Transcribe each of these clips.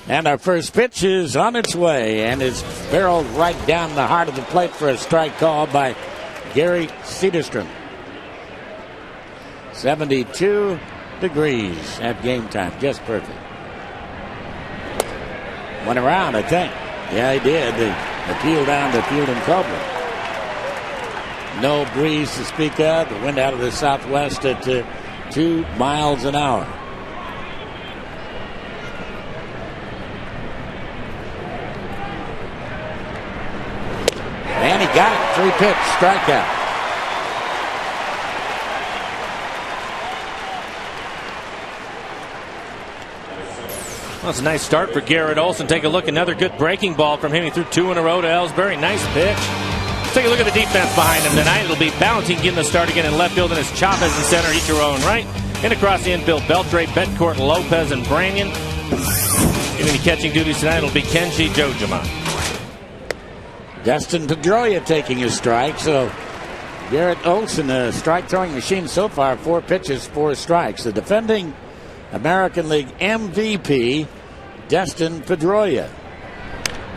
And our first pitch is on its way and is barreled right down the heart of the plate for a strike call by Gary Cederstrom. 72 degrees at game time. Just perfect. Went around, I think. Yeah, he did. The appeal down to Field and Copeland. No breeze to speak of. The wind out of the southwest at 2 miles an hour. And he got it. 3-pitch strikeout. Well, it's a nice start for Garrett Olson. Take a look. Another good breaking ball from him. He threw 2 in a row to Ellsbury. Nice pitch. Take a look at the defense behind him tonight. It'll be Ballantine getting the start again in left field, and it's Chavez in center, Ichiro in right. And across the infield, Beltre, Betcourt, Lopez, and Branyan. Giving the catching duties tonight, it'll be Kenji Jojima. Dustin Pedroia taking his strike. So Garrett Olson, a strike-throwing machine so far. 4 pitches, 4 strikes. The defending American League MVP, Dustin Pedroia.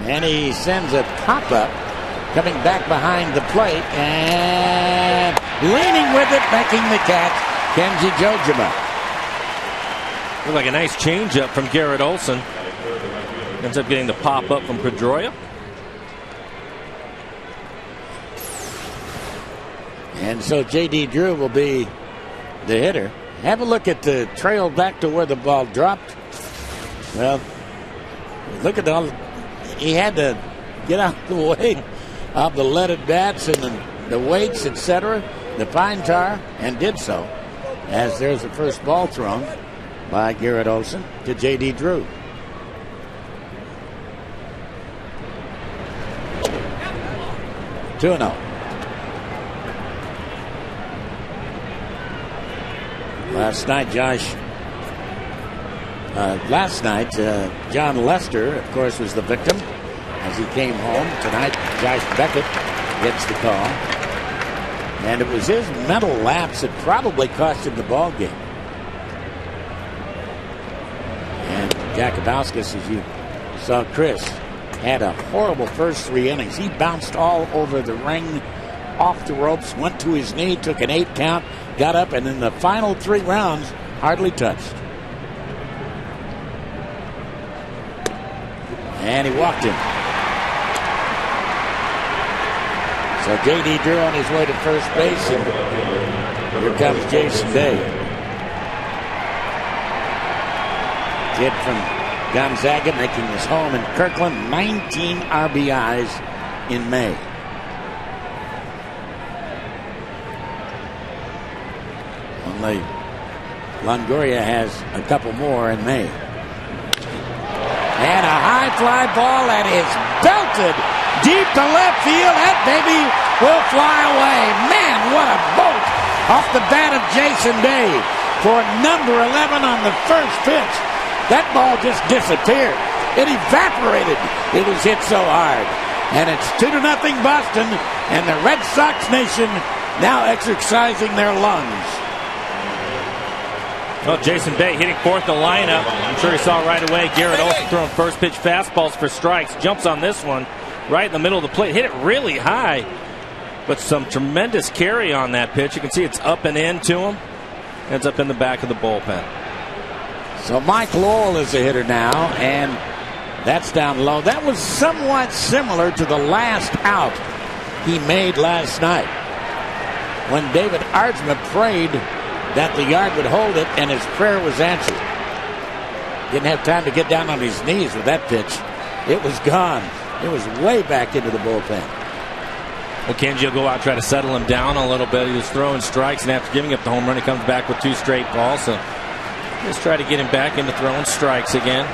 And he sends a pop-up coming back behind the plate and leaning with it, making the catch, Kenji Jojima. Looked like a nice changeup from Garrett Olson. Ends up getting the pop-up from Pedroia. And so J.D. Drew will be the hitter. Have a look at the trail back to where the ball dropped. Well, look at all. He had to get out of the way of the leaded bats and the weights, etc., the pine tar, and did so. As there's the first ball thrown by Garrett Olson to J.D. Drew. Two 2-0. Last night, John Lester, of course, was the victim as he came home. Tonight, Josh Beckett gets the call. And it was his mental lapse that probably cost him the ball game. And Jakubowskis, as you saw Chris, had a horrible first 3 innings. He bounced all over the ring, off the ropes, went to his knee, took an 8 count, got up, and in the final 3 rounds, hardly touched. And he walked him. So J.D. Drew on his way to first base, and here comes Jason Day. Kid from Gonzaga making his home in Kirkland. 19 RBIs in May. Only Longoria has a couple more in May. And a high fly ball that is belted deep to left field. That baby will fly away. Man, what a bolt off the bat of Jason Day for number 11 on the first pitch. That ball just disappeared. It evaporated. It was hit so hard. And it's 2-0 Boston, and the Red Sox nation now exercising their lungs. Well, Jason Bay hitting fourth in the lineup. I'm sure he saw right away Garrett Olson throwing first pitch fastballs for strikes. Jumps on this one right in the middle of the plate. Hit it really high, but some tremendous carry on that pitch. You can see it's up and in to him. Ends up in the back of the bullpen. So Mike Lowell is a hitter now, and that's down low. That was somewhat similar to the last out he made last night when David Ardsma prayed that the yard would hold it, and his prayer was answered. Didn't have time to get down on his knees with that pitch. It was gone. It was way back into the bullpen. Well, Kenji will go out and try to settle him down a little bit. He was throwing strikes, and after giving up the home run, he comes back with 2 straight balls. So just try to get him back into throwing strikes again.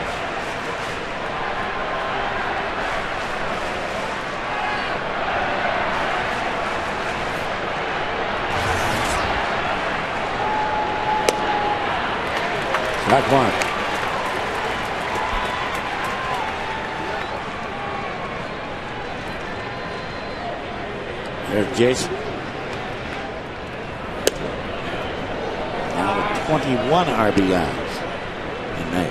Strike 1. There's Jason. Now with 21 RBIs in May.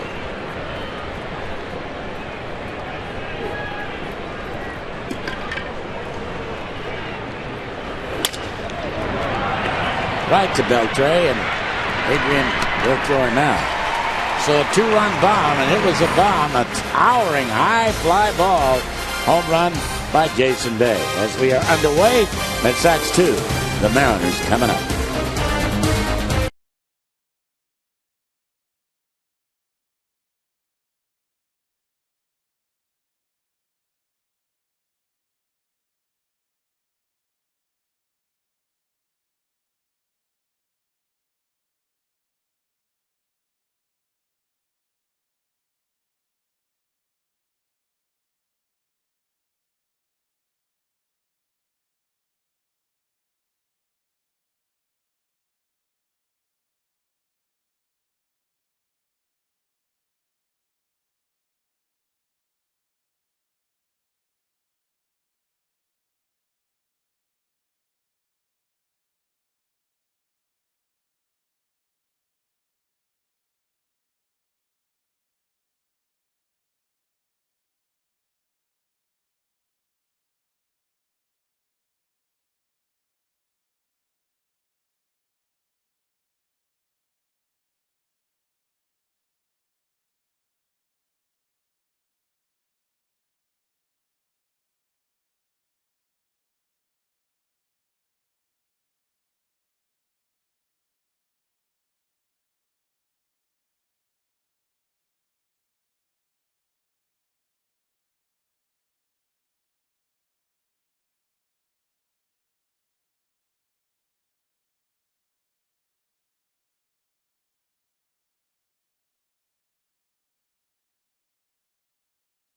right to Beltre, and Adrian will throw him out. So a 2-run bomb, and it was a bomb, a towering high fly ball. Home run by Jason Bay. As we are underway, Red Sox 2, the Mariners coming up.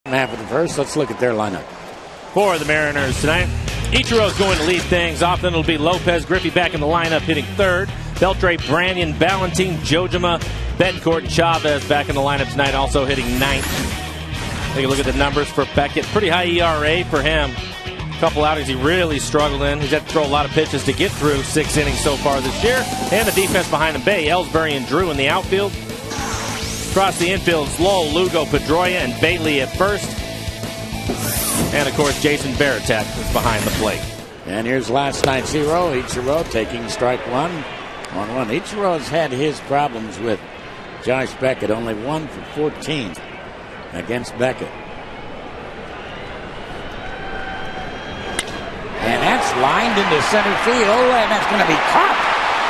Half of the first. Let's look at their lineup. For the Mariners tonight, Ichiro's going to lead things off. Then it'll be Lopez, Griffey back in the lineup hitting third. Beltre, Branyan, Ballantine, Jojima, Betancourt, Chavez back in the lineup tonight, also hitting ninth. Take a look at the numbers for Beckett. Pretty high ERA for him. A couple outings he really struggled in. He's had to throw a lot of pitches to get through 6 innings so far this year. And the defense behind him, Bay, Ellsbury, and Drew in the outfield. Across the infield, Lowell, Lugo, Pedroia, and Bailey at first. And, of course, Jason Veritek is behind the plate. And here's last night's hero, Ichiro, taking strike one. 1-1. Ichiro's had his problems with Josh Beckett, only 1 for 14 against Beckett. And that's lined into center field, and that's going to be caught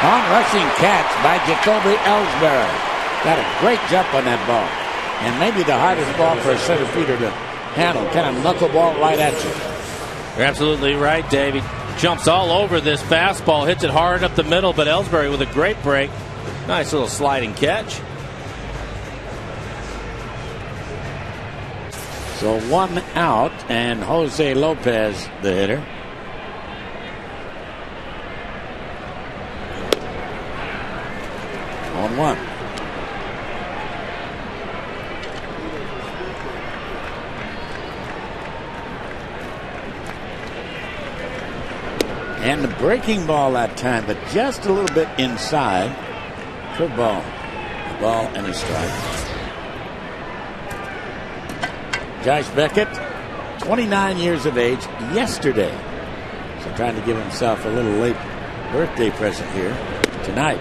on rushing catch by Jacoby Ellsbury. Got a great jump on that ball. And maybe the hardest ball for a center fielder to handle. Kind of knuckleball right at you. You're absolutely right, Dave. He jumps all over this fastball, hits it hard up the middle, but Ellsbury with a great break. Nice little sliding catch. So 1 out, and Jose Lopez, the hitter. On 1. And the breaking ball that time, but just a little bit inside. Curveball. A ball and a strike. Josh Beckett, 29 years of age yesterday. So trying to give himself a little late birthday present here tonight.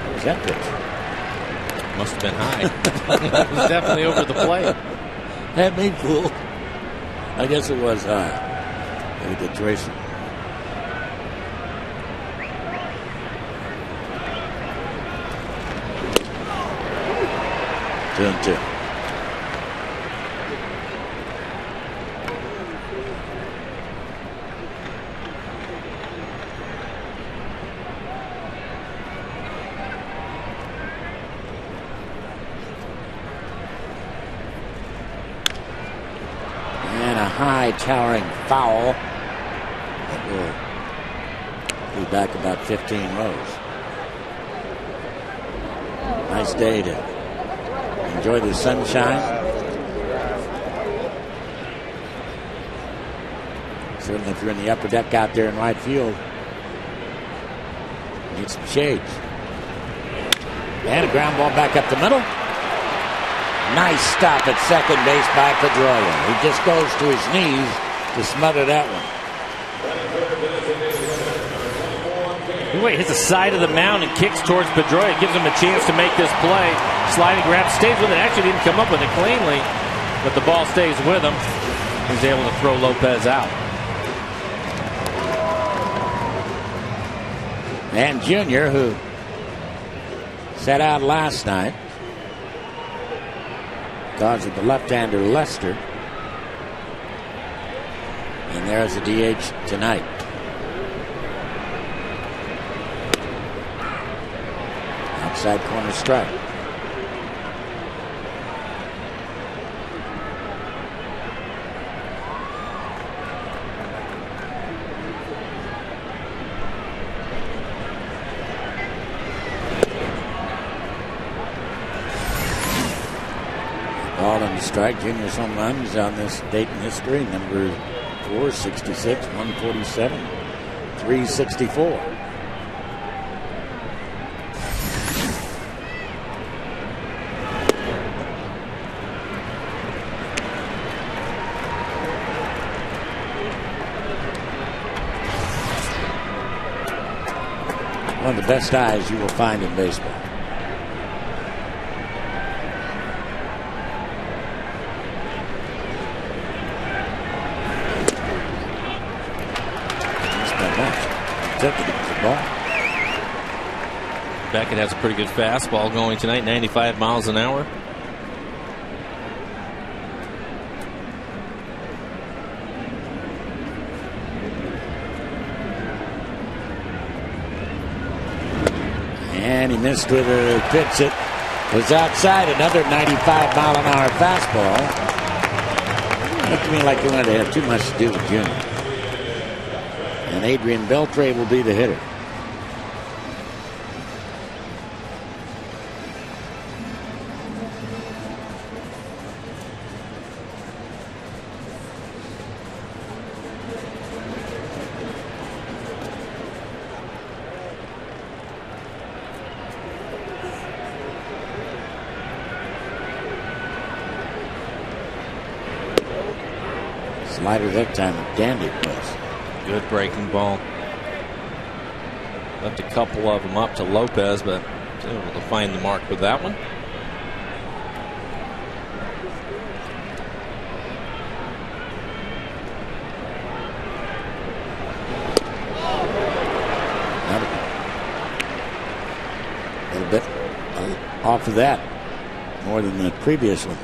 Where's that pitch? Must have been high. It was definitely over the plate. Had me fooled. I guess it was high. Look at Tracy. 2-2. And a high towering foul that will be back about 15 rows. Nice day to enjoy the sunshine. Certainly if you're in the upper deck out there in right field, need some shades. And a ground ball back up the middle. Nice stop at second base by Pedroia. He just goes to his knees to smother that one. way, hits the side of the mound and kicks towards Pedroia. Gives him a chance to make this play. Sliding grab, stays with it. Actually didn't come up with it cleanly, but the ball stays with him. He's able to throw Lopez out. And Junior, who sat out last night because of the left-hander Lester. And there's a DH tonight. Outside corner strike. Ball on the strike. Junior's home runs on this date in history. Number 466, 147, 364. One of the best eyes you will find in baseball. Beckett has a pretty good fastball going tonight, 95 miles an hour. And he missed with a pitch that was outside. Another 95 mile an hour fastball. Looked to me like they wanted to have too much to do with Junior. And Adrian Beltre will be the hitter. Slider that time, a dandy place. Good breaking ball. Left a couple of them up to Lopez, but was able to find the mark with that one. A little bit off of that, more than the previous one.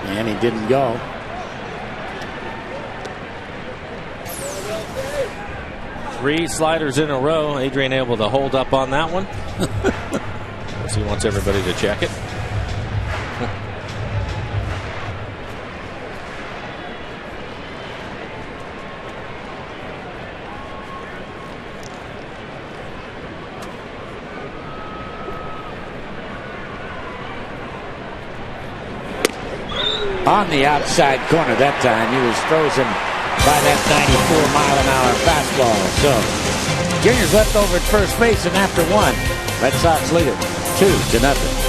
And he didn't go. Three sliders in a row. Adrian able to hold up on that one. He wants everybody to check it. On the outside corner that time. He was frozen by that 94 mile an hour fastball. So Junior's left over at first base, and after one, Red Sox lead it 2-0.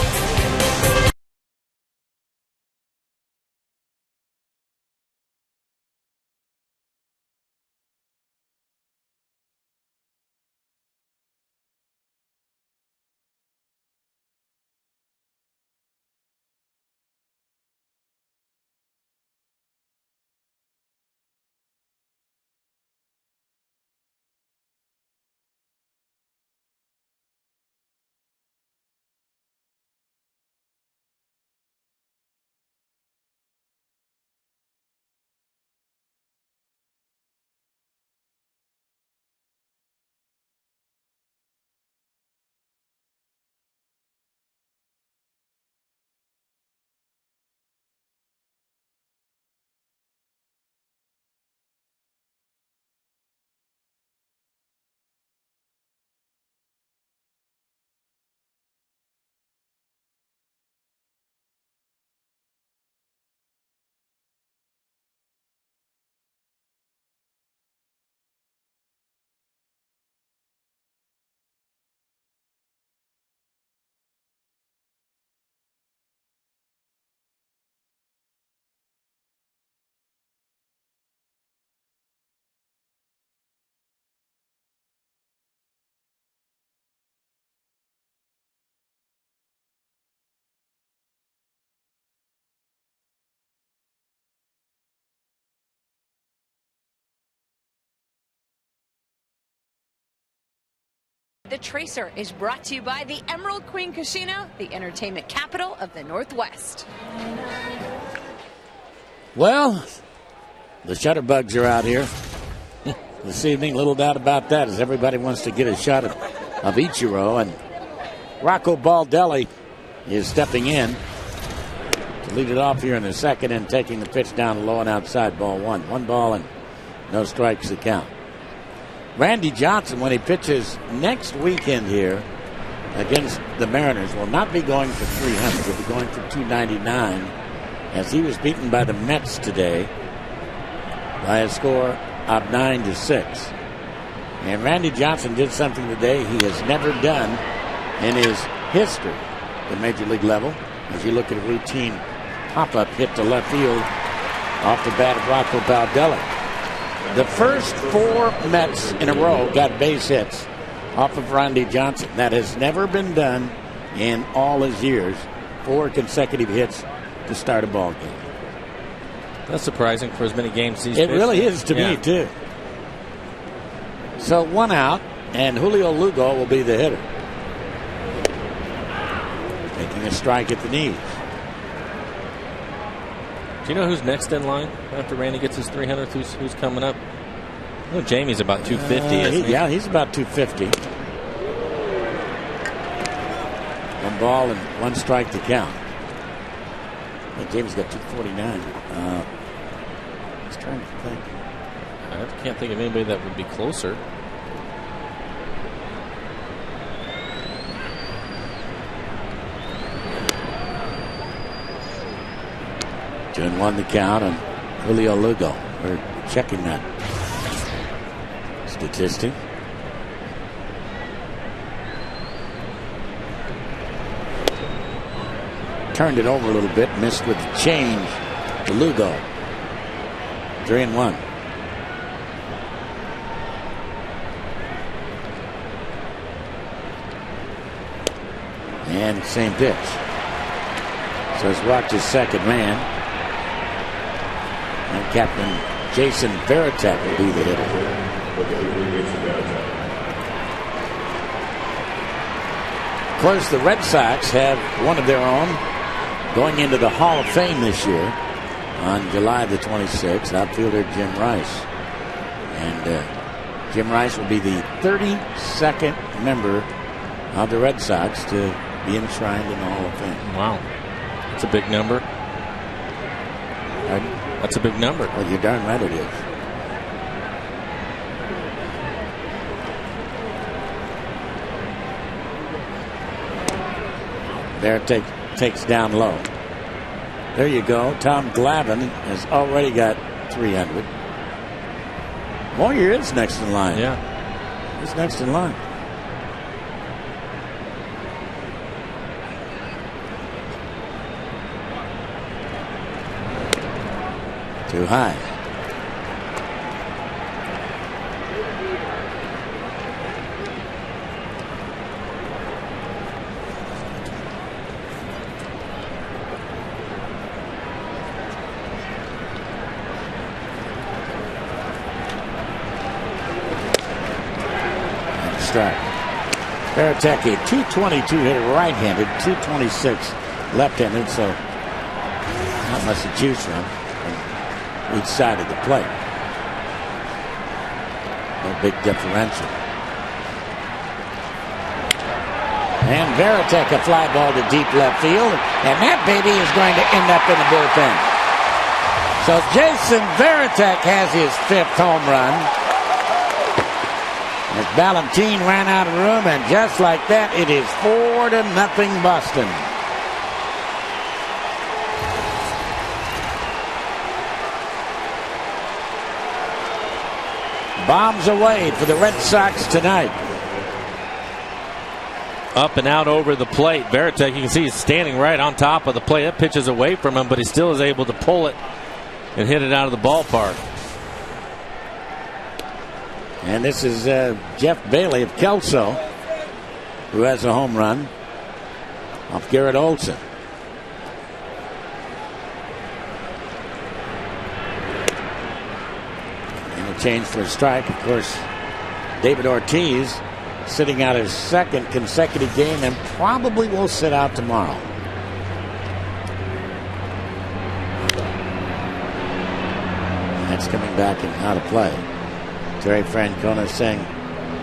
The Tracer is brought to you by the Emerald Queen Casino, the entertainment capital of the Northwest. Well, the Shutterbugs are out here this evening. Little doubt about that, as everybody wants to get a shot of Ichiro. And Rocco Baldelli is stepping in to lead it off here in the second and taking the pitch down low and outside, ball one. 1 ball and no strikes to count. Randy Johnson, when he pitches next weekend here against the Mariners, will not be going for 300. He'll be going for 299, as he was beaten by the Mets today by a score of 9-6. And Randy Johnson did something today he has never done in his history at Major League level. As you look at a routine pop-up hit to left field off the bat of Rocco Baldelli. The first 4 Mets in a row got base hits off of Randy Johnson. That has never been done in all his years. 4 consecutive hits to start a ball game. That's surprising for as many games he's It pitched. really is to me, too. So 1 out, and Julio Lugo will be the hitter. Taking a strike at the knees. Do you know who's next in line after Randy gets his 300th? Who's coming up? I know Jamie's about 250, isn't he? Yeah, he's about 250. 1 ball and 1 strike to count. And Jamie's got 249. I was trying to think. I can't think of anybody that would be closer. Doing 1 to count on Julio Lugo. We're checking that statistic. Turned it over a little bit, missed with the change to Lugo. 3-1. And same pitch. So it's Roch's second man. And Captain Jason Veritek will be the hitter. Of course, the Red Sox have one of their own going into the Hall of Fame this year on July the 26th. Outfielder Jim Rice. And Jim Rice will be the 32nd member of the Red Sox to be enshrined in the Hall of Fame. Wow. That's a big number. Pardon? That's a big number. Well, you're darn right it is. There takes down low. There you go. Tom Glavine has already got 300. Moyer is next in line. Yeah. He's next in line. Too high. And a strike. Veritek, 222 hitter right-handed, 226 left-handed, so not much to choose from each side of the plate. No big differential. And Veritek, a fly ball to deep left field, and that baby is going to end up in the bullpen. So Jason Veritek has his 5th home run. As Ballantine ran out of room, and just like that, it is 4-0 Boston. Bombs away for the Red Sox tonight. Up and out over the plate. Veritek, you can see he's standing right on top of the plate. That pitch is away from him, but he still is able to pull it and hit it out of the ballpark. And this is Jeff Bailey of Kelso, who has a home run off Garrett Olson. And a change for a strike. Of course, David Ortiz sitting out his second consecutive game and probably will sit out tomorrow. That's coming back and out of play. Terry Francona saying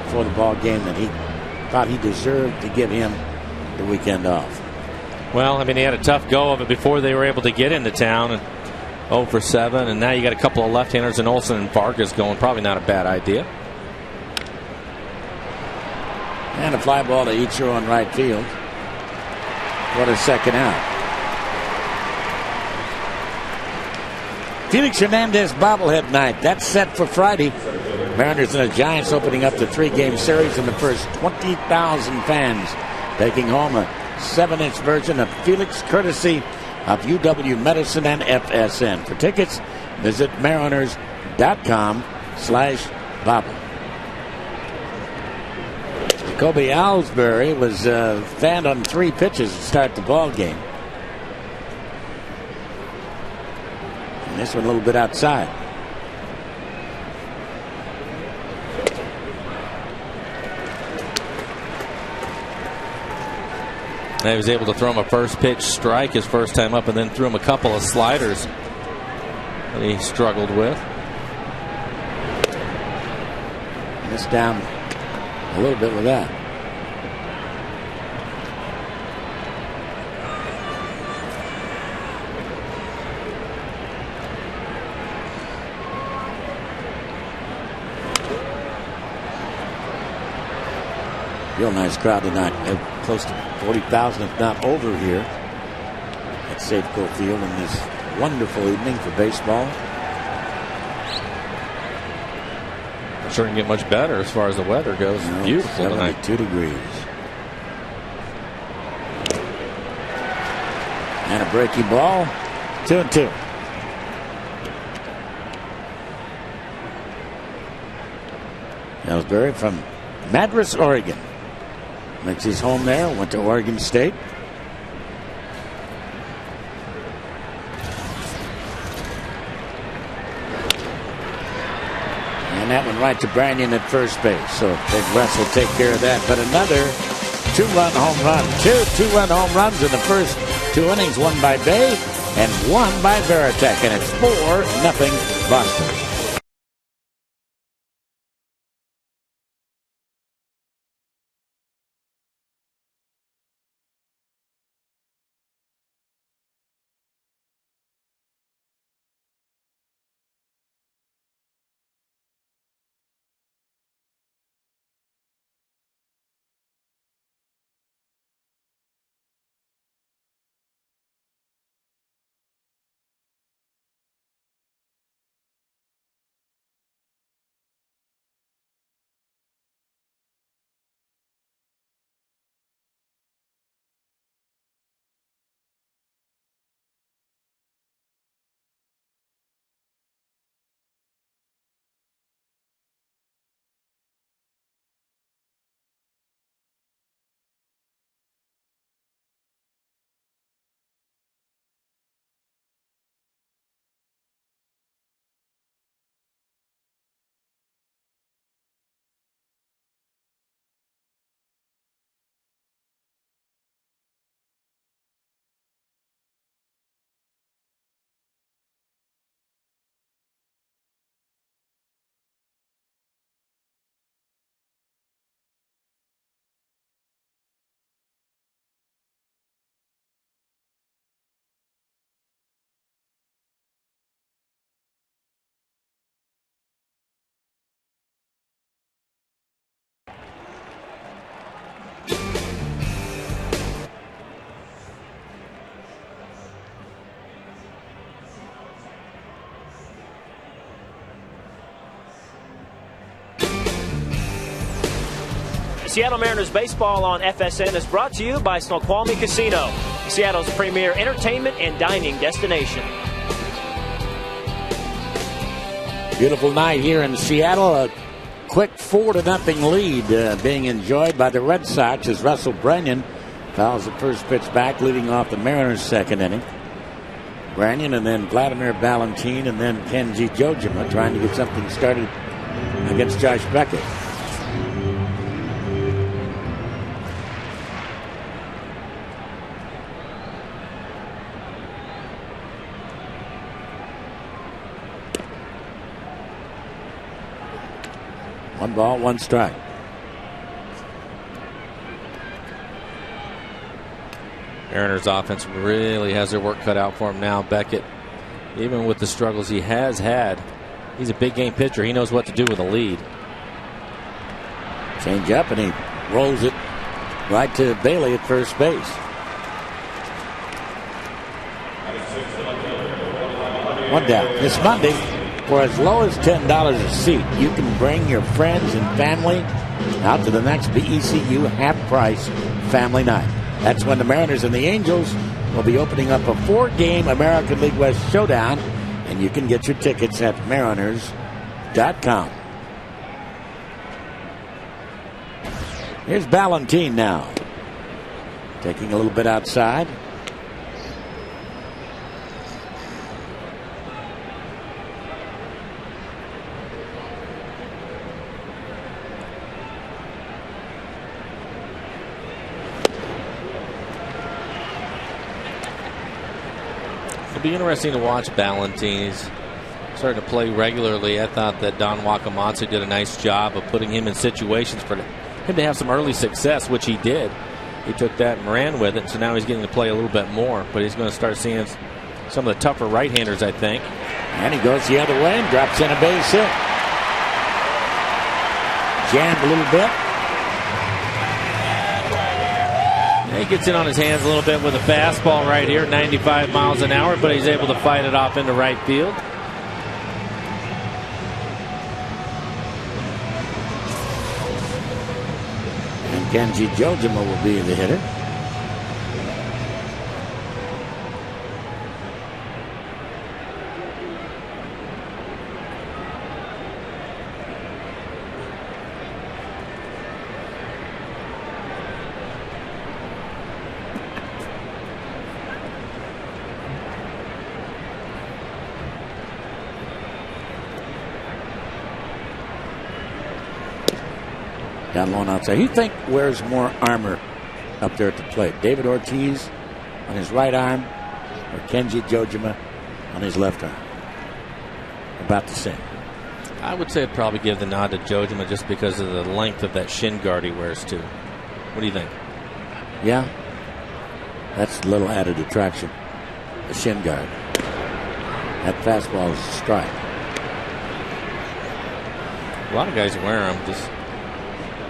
before the ball game that he thought he deserved to give him the weekend off. Well, I mean, he had a tough go of it before they were able to get into town, and 0 for 7, and now you got a couple of left-handers and Olsen and Vargas going. Probably not a bad idea. And a fly ball to Ichiro in right field. What a second out. Felix Hernandez bobblehead night. That's set for Friday. Mariners and the Giants opening up the 3-game series, and the first 20,000 fans taking home a 7-inch version of Felix, courtesy of UW Medicine and FSN. For tickets, visit mariners.com/bobble. Jacoby Ellsbury was fanned on 3 pitches to start the ball game. And this one a little bit outside. He was able to throw him a first pitch strike his first time up, and then threw him a couple of sliders that he struggled with. Missed down a little bit with that. Real nice crowd tonight. Close to 40,000, if not over here at Safeco Field on this wonderful evening for baseball. Sure can get much better as far as the weather goes. No, beautiful tonight. 72 degrees. And a breaking ball. 2-2. Ellsbury from Madras, Oregon. Makes his home there. Went to Oregon State. And that one right to Branyan at first base. So Big Russ will take care of that. But another 2-run home run. Two-run home runs in the first 2 innings. One by Bay and one by Veritek. And it's 4-0 Boston. Seattle Mariners baseball on FSN is brought to you by Snoqualmie Casino, Seattle's premier entertainment and dining destination. Beautiful night here in Seattle. A quick 4-0 lead being enjoyed by the Red Sox as Russell Branyan fouls the first pitch back, leading off the Mariners' second inning. Branyan and then Vladimir Valentin and then Kenji Jojima trying to get something started against Josh Beckett. 1 ball, 1 strike. Mariners offense really has their work cut out for him now. Beckett, even with the struggles he has had, he's a big game pitcher. He knows what to do with a lead. Change up, and he rolls it right to Bailey at first base. One down. This Monday, for as low as $10 a seat, you can bring your friends and family out to the next BECU half-price family night. That's when the Mariners and the Angels will be opening up a 4-game American League West showdown, and you can get your tickets at mariners.com. Here's Ballantine now, taking a little bit outside. It'll be interesting to watch Ballantine. He's starting to play regularly. I thought that Don Wakamatsu did a nice job of putting him in situations for him to have some early success, which he did. He took that and ran with it, so now he's getting to play a little bit more. But he's going to start seeing some of the tougher right-handers, I think. And he goes the other way and drops in a base hit. Jammed a little bit. He gets in on his hands a little bit with a fastball right here, 95 miles an hour, but he's able to fight it off into right field. And Kenji Jojima will be the hitter. Down low and outside. Who do you think wears more armor up there at the plate? David Ortiz on his right arm or Kenji Jojima on his left arm? About the same. I would say I'd probably give the nod to Jojima just because of the length of that shin guard he wears too. What do you think? Yeah. That's a little added attraction. The shin guard. That fastball is a strike. A lot of guys wear them. Just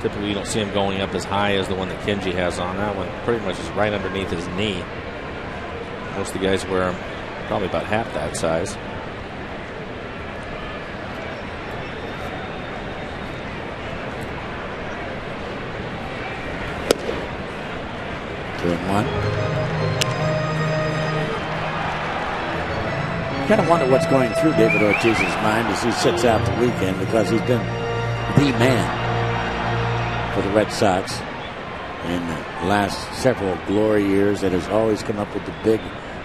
typically you don't see him going up as high as the one that Kenji has on. That one pretty much is right underneath his knee. Most of the guys wear them probably about half that size. Two and one. Kind of wonder what's going through David Ortiz's mind as he sits out the weekend, because he's been the man for the Red Sox in the last several glory years that has always come up with the big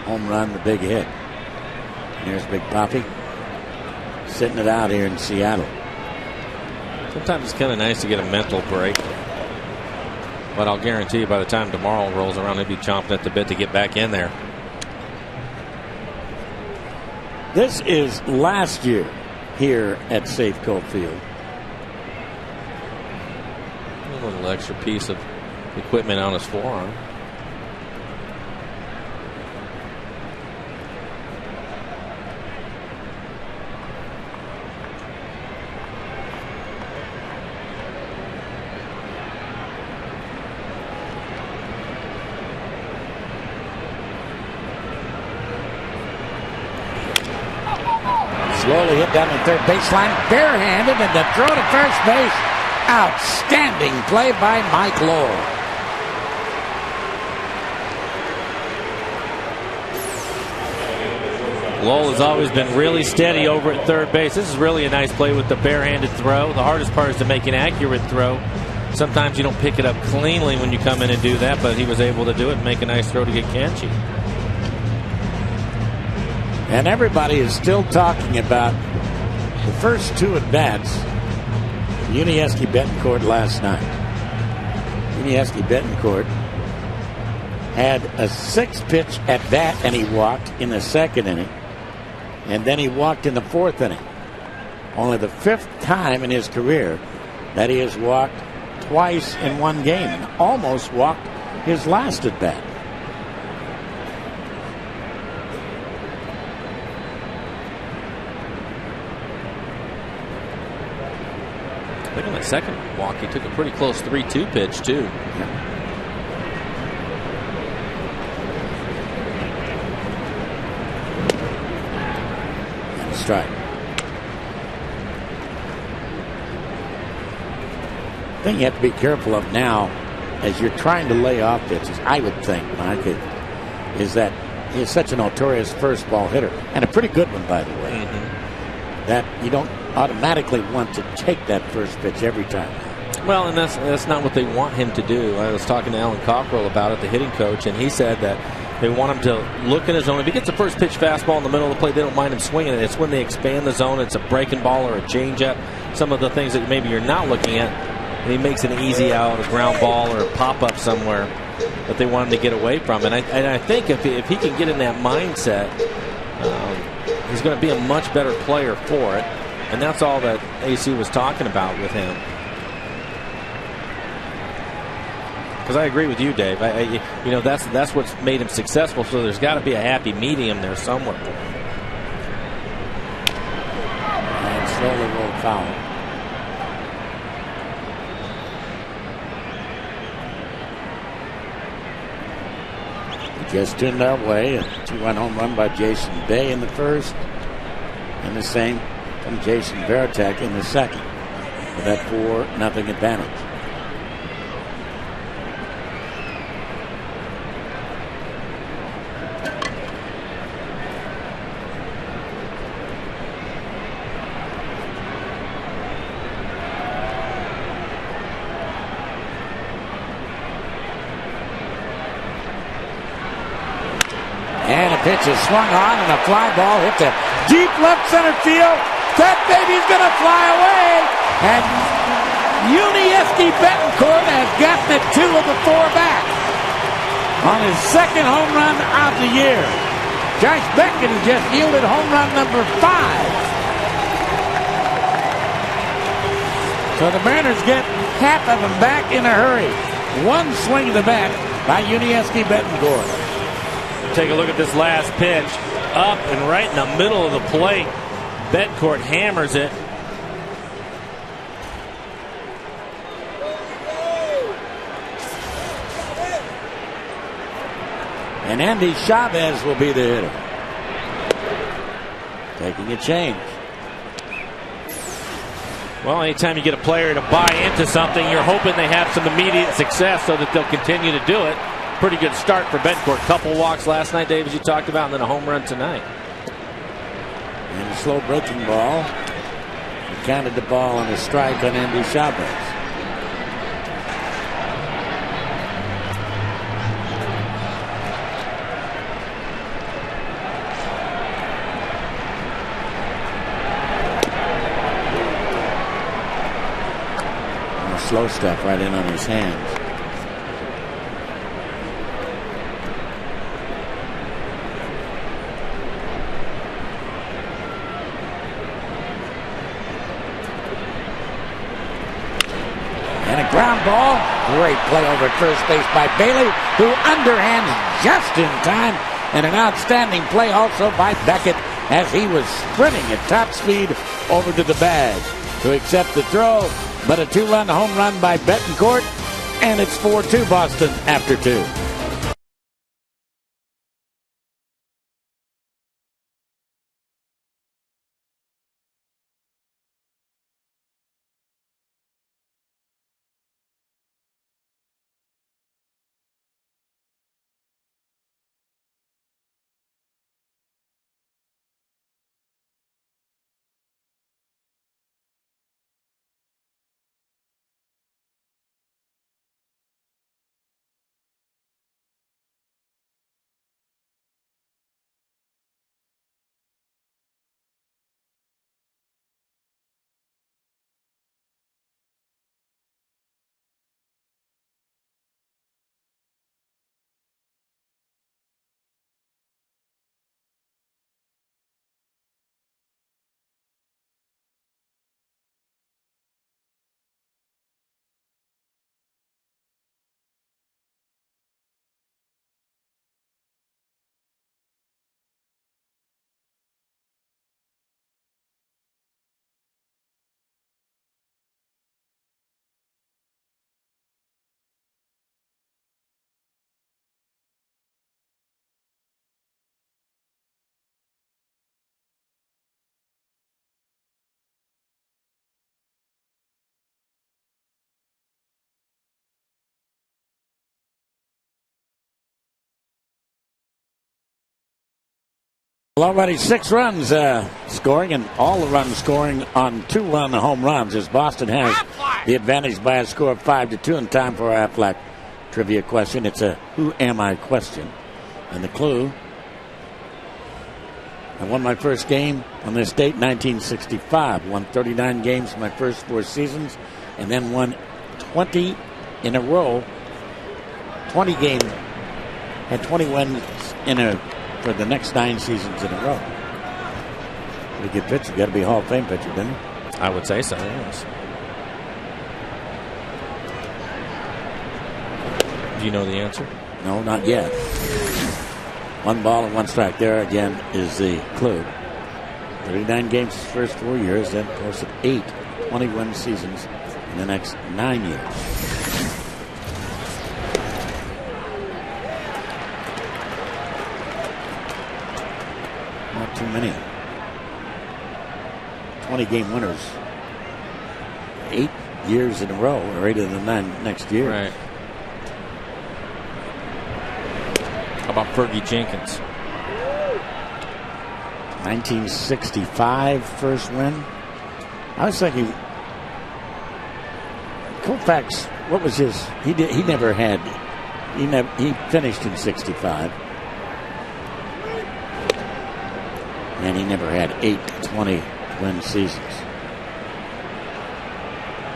home run, the big hit. And here's Big Papi sitting it out here in Seattle. Sometimes it's kind of nice to get a mental break. But I'll guarantee you by the time tomorrow rolls around, he'll be chomping at the bit to get back in there. This is last year here at Safeco Field. A little extra piece of equipment on his forearm. Slowly hit down the third baseline, barehanded, and the throw to first base. Outstanding play by Mike Lowell. Lowell has always been really steady over at third base. This is really a nice play with the barehanded throw. The hardest part is to make an accurate throw. Sometimes you don't pick it up cleanly when you come in and do that, but he was able to do it and make a nice throw to get Kenji. And everybody is still talking about the first two at-bats of Yuniesky Betancourt last night. Yuniesky Betancourt had a 6-pitch at-bat, and he walked in the second inning. And then he walked in the fourth inning. Only the 5th time in his career that he has walked twice in one game and almost walked his last at bat. I think on that second walk, he took a pretty close 3-2 pitch, too. Yeah. And a strike. The thing you have to be careful of now, as you're trying to lay off pitches, I would think, Mike, is that he's such a notorious first ball hitter, and a pretty good one, by the way, that you don't automatically want to take that first pitch every time. Well, and that's not what they want him to do. I was talking to Alan Cockrell about it, the hitting coach, and he said that they want him to look in his zone. If he gets a first pitch fastball in the middle of the plate, they don't mind him swinging it. It's when they expand the zone, it's a breaking ball or a changeup, some of the things that maybe you're not looking at, and he makes an easy out, a ground ball, or a pop-up somewhere that they want him to get away from. And I think if he can get in that mindset, he's going to be a much better player for it. And that's all that AC was talking about with him. Because I agree with you, Dave. You know, that's what's made him successful. So there's got to be a happy medium there somewhere. And slowly roll foul. Just turned our way. A 2-run home run by Jason Bay in the first, and the same from Jason Veritek in the second, with that 4-0 advantage. And a pitch is swung on, and a fly ball hit to deep left center field. That baby's going to fly away. And Unieski Betancourt has gotten it 2 of the 4 back on his second home run of the year. Josh Beckett has just yielded home run number 5. So the Mariners get half of them back in a hurry. One swing of the bat by Unieski Betancourt. Take a look at this last pitch. Up and right in the middle of the plate. Betancourt hammers it. And Andy Chavez will be the hitter. Taking a change. Well, anytime you get a player to buy into something, you're hoping they have some immediate success so that they'll continue to do it. Pretty good start for Betancourt. Couple walks last night, Dave, as you talked about, and then a home run tonight. And a slow breaking ball. He counted the ball on a strike on Andy Chavez. And the slow stuff right in on his hands. Ground ball. Great play over at first base by Bailey, who underhands just in time. And an outstanding play also by Beckett as he was sprinting at top speed over to the bag to accept the throw. But a 2-run home run by Betancourt, and it's 4-2 Boston after 2. Already 6 runs scoring, and all the runs scoring on 2-run home runs, as Boston has the advantage by a score of 5-2. In time for our Aflac trivia question. It's a "Who am I?" question. And the clue: I won my first game on this date in 1965. Won 39 games in my first 4 seasons, and then won 20 in a row. 20 games, had 20 wins for the next 9 seasons in a row. Pretty good pitcher. Got to be a Hall of Fame pitcher, didn't he? I would say so, yes. Do you know the answer? No, not yet. 1 ball and 1 strike. There again is the clue. 39 games his first 4 years, then posted 8 20-win seasons in the next 9 years. Not too many 20-game winners 8 years in a row, or 8 of the 9 next year. Right. How about Fergie Jenkins? 1965 first win. I was thinking Koufax, what was his? He finished in 65. And he never had 8 20-win seasons.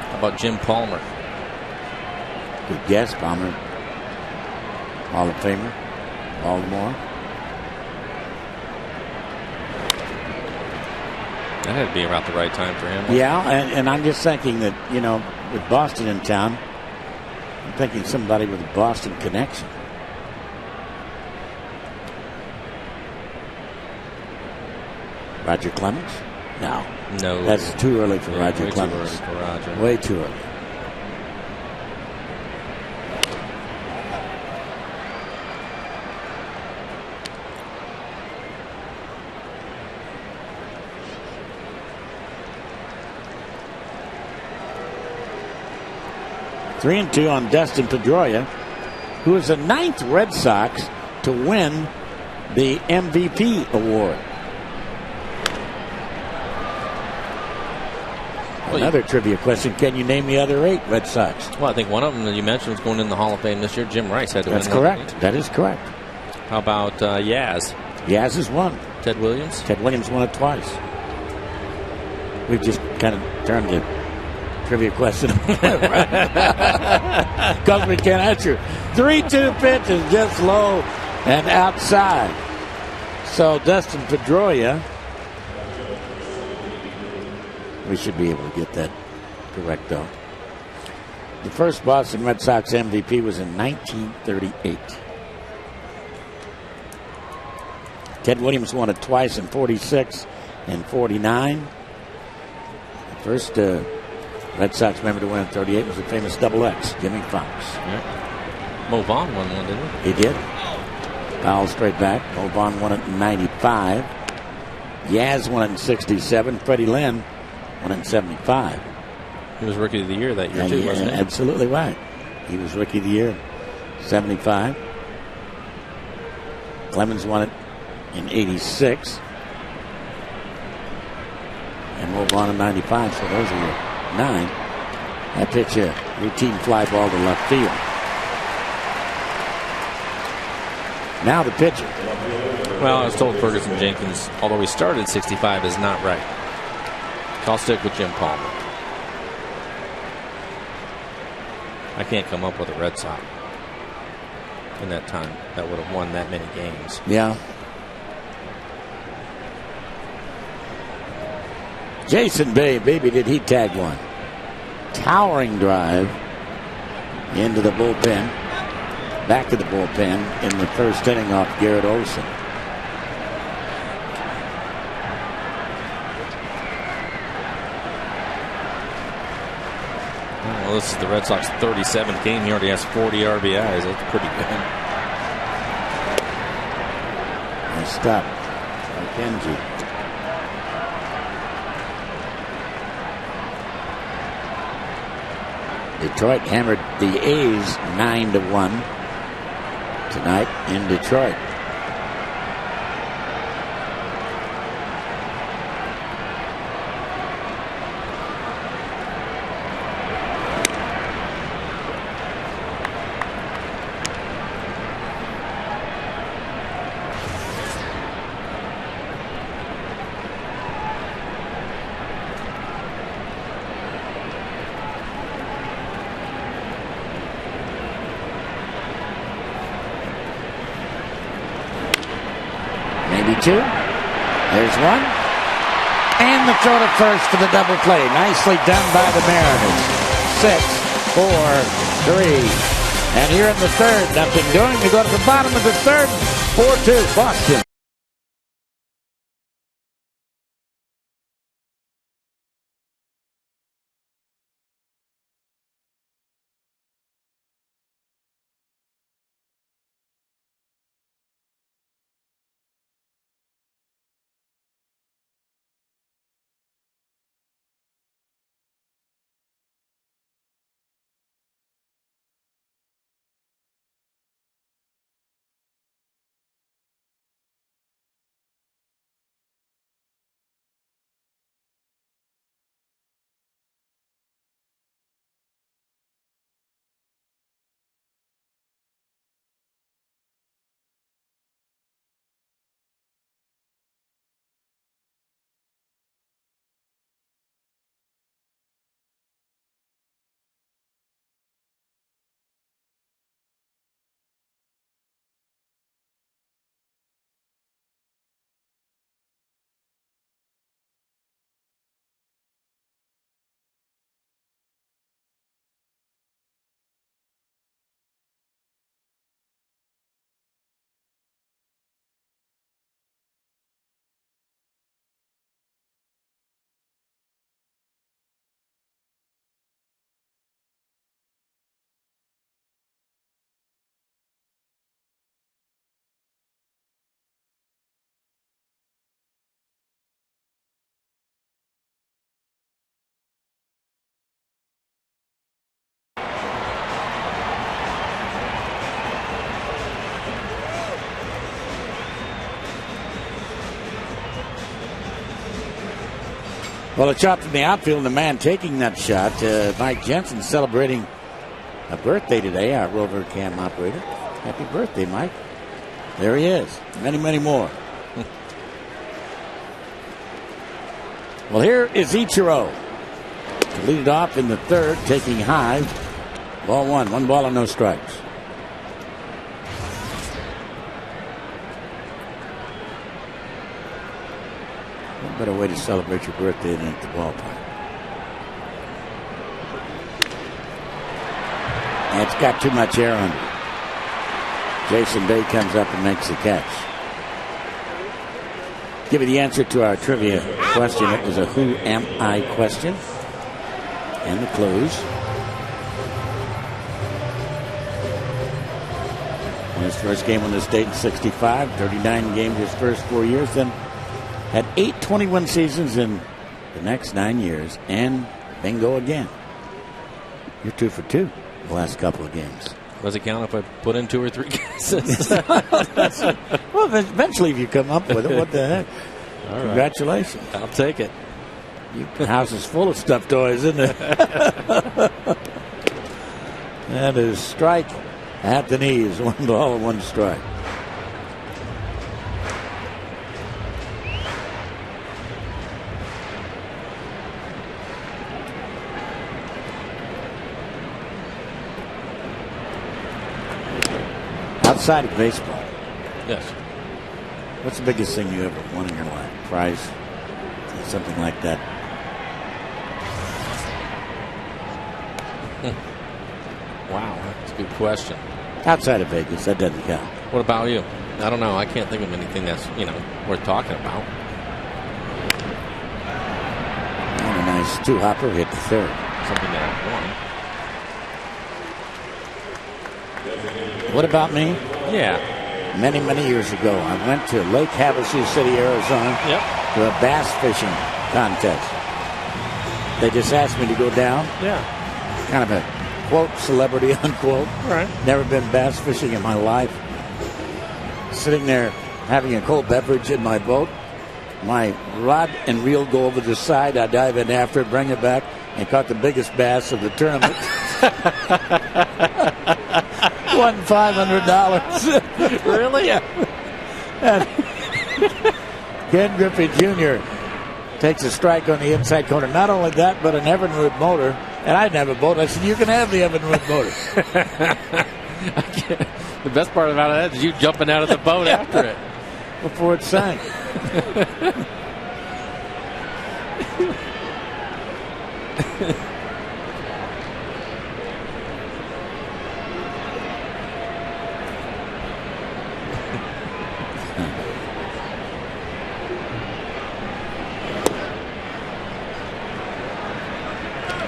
How about Jim Palmer? Good guess, Palmer. Hall of Famer. Baltimore. That had to be about the right time for him. Yeah, and I'm just thinking that, with Boston in town, I'm thinking somebody with a Boston connection. Roger Clemens? No. No. That's too early for Roger Clemens. Way too early for Roger. Way too early. Three and 2 on Dustin Pedroia, who is the 9th Red Sox to win the MVP award. Another trivia question: can you name the other 8 Red Sox? Well, I think one of them that you mentioned was going in the Hall of Fame this year. Jim Rice had to win. That's correct. That is correct. How about Yaz? Yaz has won. Ted Williams? Ted Williams won it twice. We've just kind of turned the trivia question because we can't answer. 3-2 pitch is just low and outside. So Dustin Pedroia, we should be able to get that correct, though. The first Boston Red Sox MVP was in 1938. Ted Williams won it twice in 46 and 49. The first Red Sox member to win in 38 was the famous Double X, Jimmy Fox. Yeah. Mo Vaughn won one, didn't he? He did. Foul straight back. Mo Vaughn won it in 95. Yaz won it in 67. Freddie Lynn won it in 75. He was Rookie of the Year that year, too, wasn't he? Absolutely right. He was Rookie of the Year 75. Clemens won it in 86. And Mo Vaughn in 95, so those are your 9. That pitch, a routine fly ball to left field. Now the pitcher. Well, I was told Ferguson Jenkins, although he started 65, is not right. So I'll stick with Jim Palmer. I can't come up with a Red Sox in that time that would have won that many games. Yeah. Jason Bay, baby, did he tag one. Towering drive into the bullpen. Back to the bullpen in the first inning off Garrett Olson. Well, this is the Red Sox 37th game. He already has 40 RBIs. That's pretty good. Nice stop by Kenji. Detroit hammered the A's 9-1 tonight in Detroit. Maybe two. There's one. And the throw to first for the double play. Nicely done by the Mariners. 6, 4, 3. And here in the third, nothing doing. We go to the bottom of the third. 4-2, Boston. Well, a shot from the outfield, and the man taking that shot, Mike Jensen, celebrating a birthday today, our rover cam operator. Happy birthday, Mike. There he is. Many, many more. Well, here is Ichiro to lead it off in the third, taking high. Ball one. 1 ball and no strikes. What better way to celebrate your birthday than at the ballpark? And it's got too much air under it. Jason Day comes up and makes the catch. Give you the answer to our trivia question. It was a who am I question. And the clues. Won his first game on the state in 65, 39 games his first 4 years, then had 8 21 seasons in the next 9 years, and bingo again. You're 2 for 2 the last couple of games. Does it count if I put in 2 or 3 guesses? Well, eventually if you come up with it, what the heck? All right. Congratulations. I'll take it. Your house is full of stuffed toys, isn't it? That is strike at the knees. 1 ball and 1 strike. Outside of baseball. Yes. What's the biggest thing you ever won in your life? Prize? Something like that. Wow, that's a good question. Outside of Vegas, that doesn't count. What about you? I don't know. I can't think of anything that's, worth talking about. And a nice 2-hopper hit the third. Something that I won. What about me? Yeah. Many, many years ago, I went to Lake Havasu City, Arizona, to a bass fishing contest. They just asked me to go down. Yeah. Kind of a quote, celebrity, unquote. Right. Never been bass fishing in my life. Sitting there having a cold beverage in my boat. My rod and reel go over the side. I dive in after it, bring it back, and caught the biggest bass of the tournament. Won $500. Really? Yeah. And Ken Griffey Jr. takes a strike on the inside corner. Not only that, but an Evinrude motor. And I didn't have a boat. I said, you can have the Evinrude motor. The best part about that is you jumping out of the boat after it. before it sank.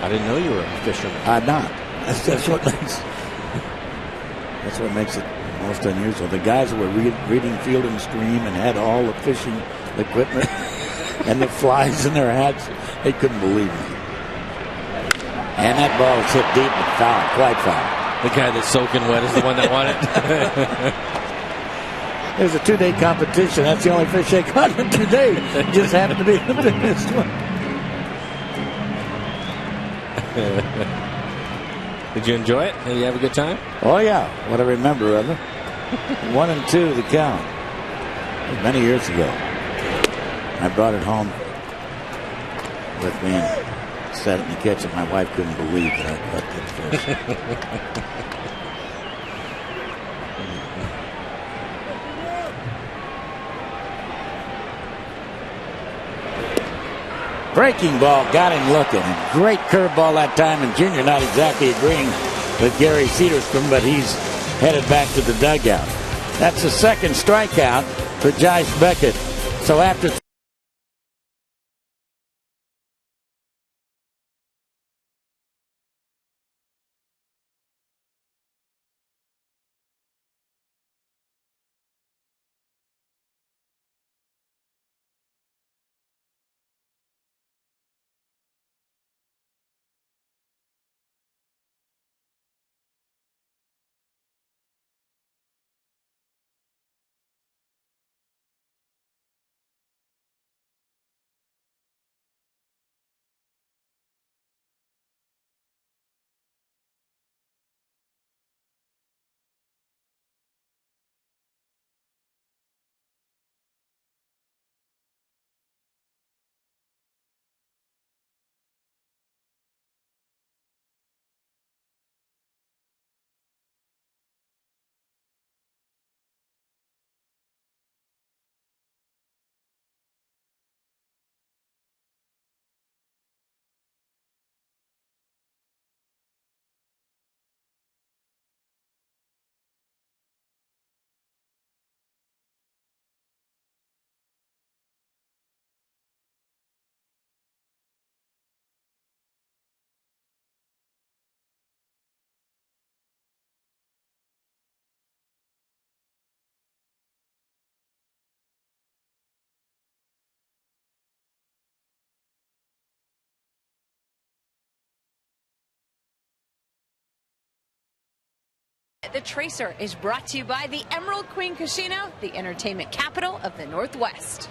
I didn't know you were a fisherman. I'm not. That's what makes it most unusual. The guys who were reading Field and Stream and had all the fishing equipment and the flies in their hats, they couldn't believe me. And that ball was hit deep and foul, quite foul. The guy that's soaking wet is the one that won it. It was a 2-day competition. That's the only fish they caught in 2 days. It just happened to be the biggest one. Did you enjoy it? Did you have a good time? Oh, yeah. What I remember of it. 1 and 2, the count. It was many years ago. I brought it home with me and sat in the kitchen. My wife couldn't believe that I caught that fish. Breaking ball got him looking. Great curveball that time, and Junior not exactly agreeing with Gary Cedarstrom, but he's headed back to the dugout. That's the second strikeout for Josh Beckett. So after The Tracer is brought to you by the Emerald Queen Casino, the entertainment capital of the Northwest.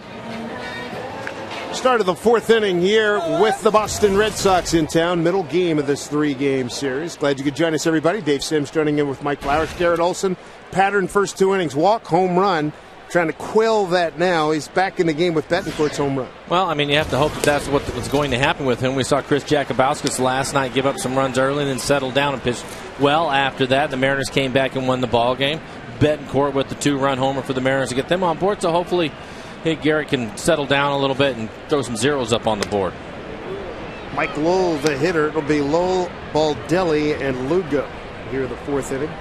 Start of the 4th inning here with the Boston Red Sox in town. Middle game of this 3-game series. Glad you could join us, everybody. Dave Sims joining in with Mike Flowers. Garrett Olson, pattern first 2 innings, walk, home run. Trying to quell that now. He's back in the game with Bettencourt's home run. Well, I mean, you have to hope that that's what was going to happen with him. We saw Chris Jakubauskas last night give up some runs early and then settle down and pitch well after that. The Mariners came back and won the ball game. Bettencourt with the 2-run homer for the Mariners to get them on board. So hopefully, hey, Garrett can settle down a little bit and throw some zeros up on the board. Mike Lowell, the hitter. It'll be Lowell, Baldelli, and Lugo here in the 4th inning.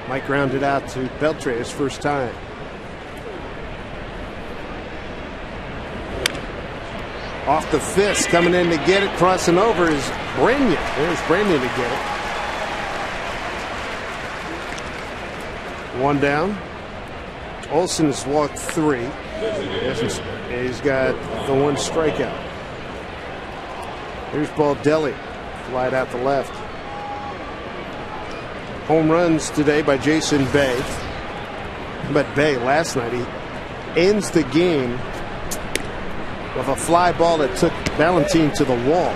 Mike grounded out to Beltre his first time. Off the fist, coming in to get it, crossing over is Brennan. There's Brennan to get it. 1 down. Olson's walked 3. He's got the 1 strikeout. Here's Baldelli, flied out the left. Home runs today by Jason Bay. But Bay last night, he ends the game with a fly ball that took Valentine to the wall.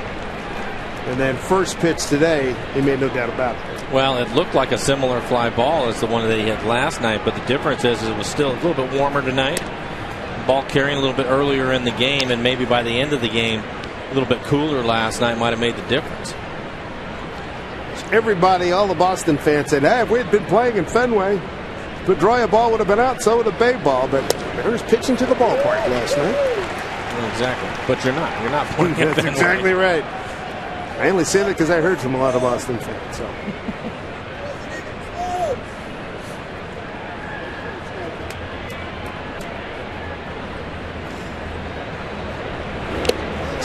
And then first pitch today, he made no doubt about it. Well, it looked like a similar fly ball as the one that he hit last night, but the difference is it was still a little bit warmer tonight. Ball carrying a little bit earlier in the game, and maybe by the end of the game, a little bit cooler last night might have made the difference. Everybody, all the Boston fans said, hey, if we had been playing in Fenway, Pedroia ball would have been out, so would a Bay ball. But Mariners pitching to the ballpark last night. Well, exactly. But you're not. You're not playing it. That's exactly right. I only say that because I heard from a lot of Boston fans. So.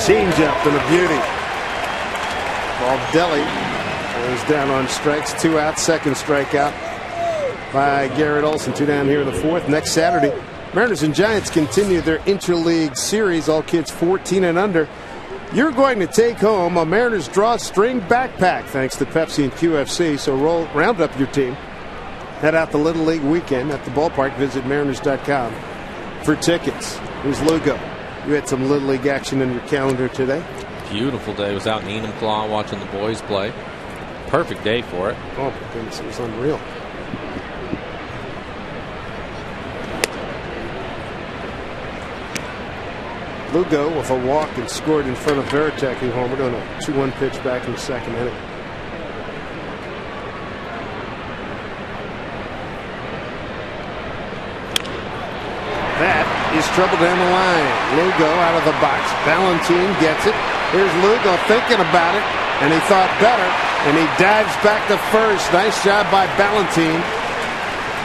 Change up and a beauty. Baldelli goes down on strikes. 2 out, second strikeout by Garrett Olson. 2 down here in the fourth. Next Saturday, Mariners and Giants continue their interleague series. All kids 14 and under. You're going to take home a Mariners drawstring backpack thanks to Pepsi and QFC. So round up your team. Head out the Little League weekend at the ballpark. Visit Mariners.com for tickets. Here's Lugo. You had some Little League action in your calendar today. Beautiful day. Was out in Enumclaw watching the boys play. Perfect day for it. Oh my goodness, it was unreal. Lugo with a walk and scored in front of Veritek, who homered on a 2-1 pitch back in the second inning. That is trouble down the line. Lugo out of the box. Valentin gets it. Here's Lugo thinking about it, and he thought better, and he dives back to first. Nice job by Valentin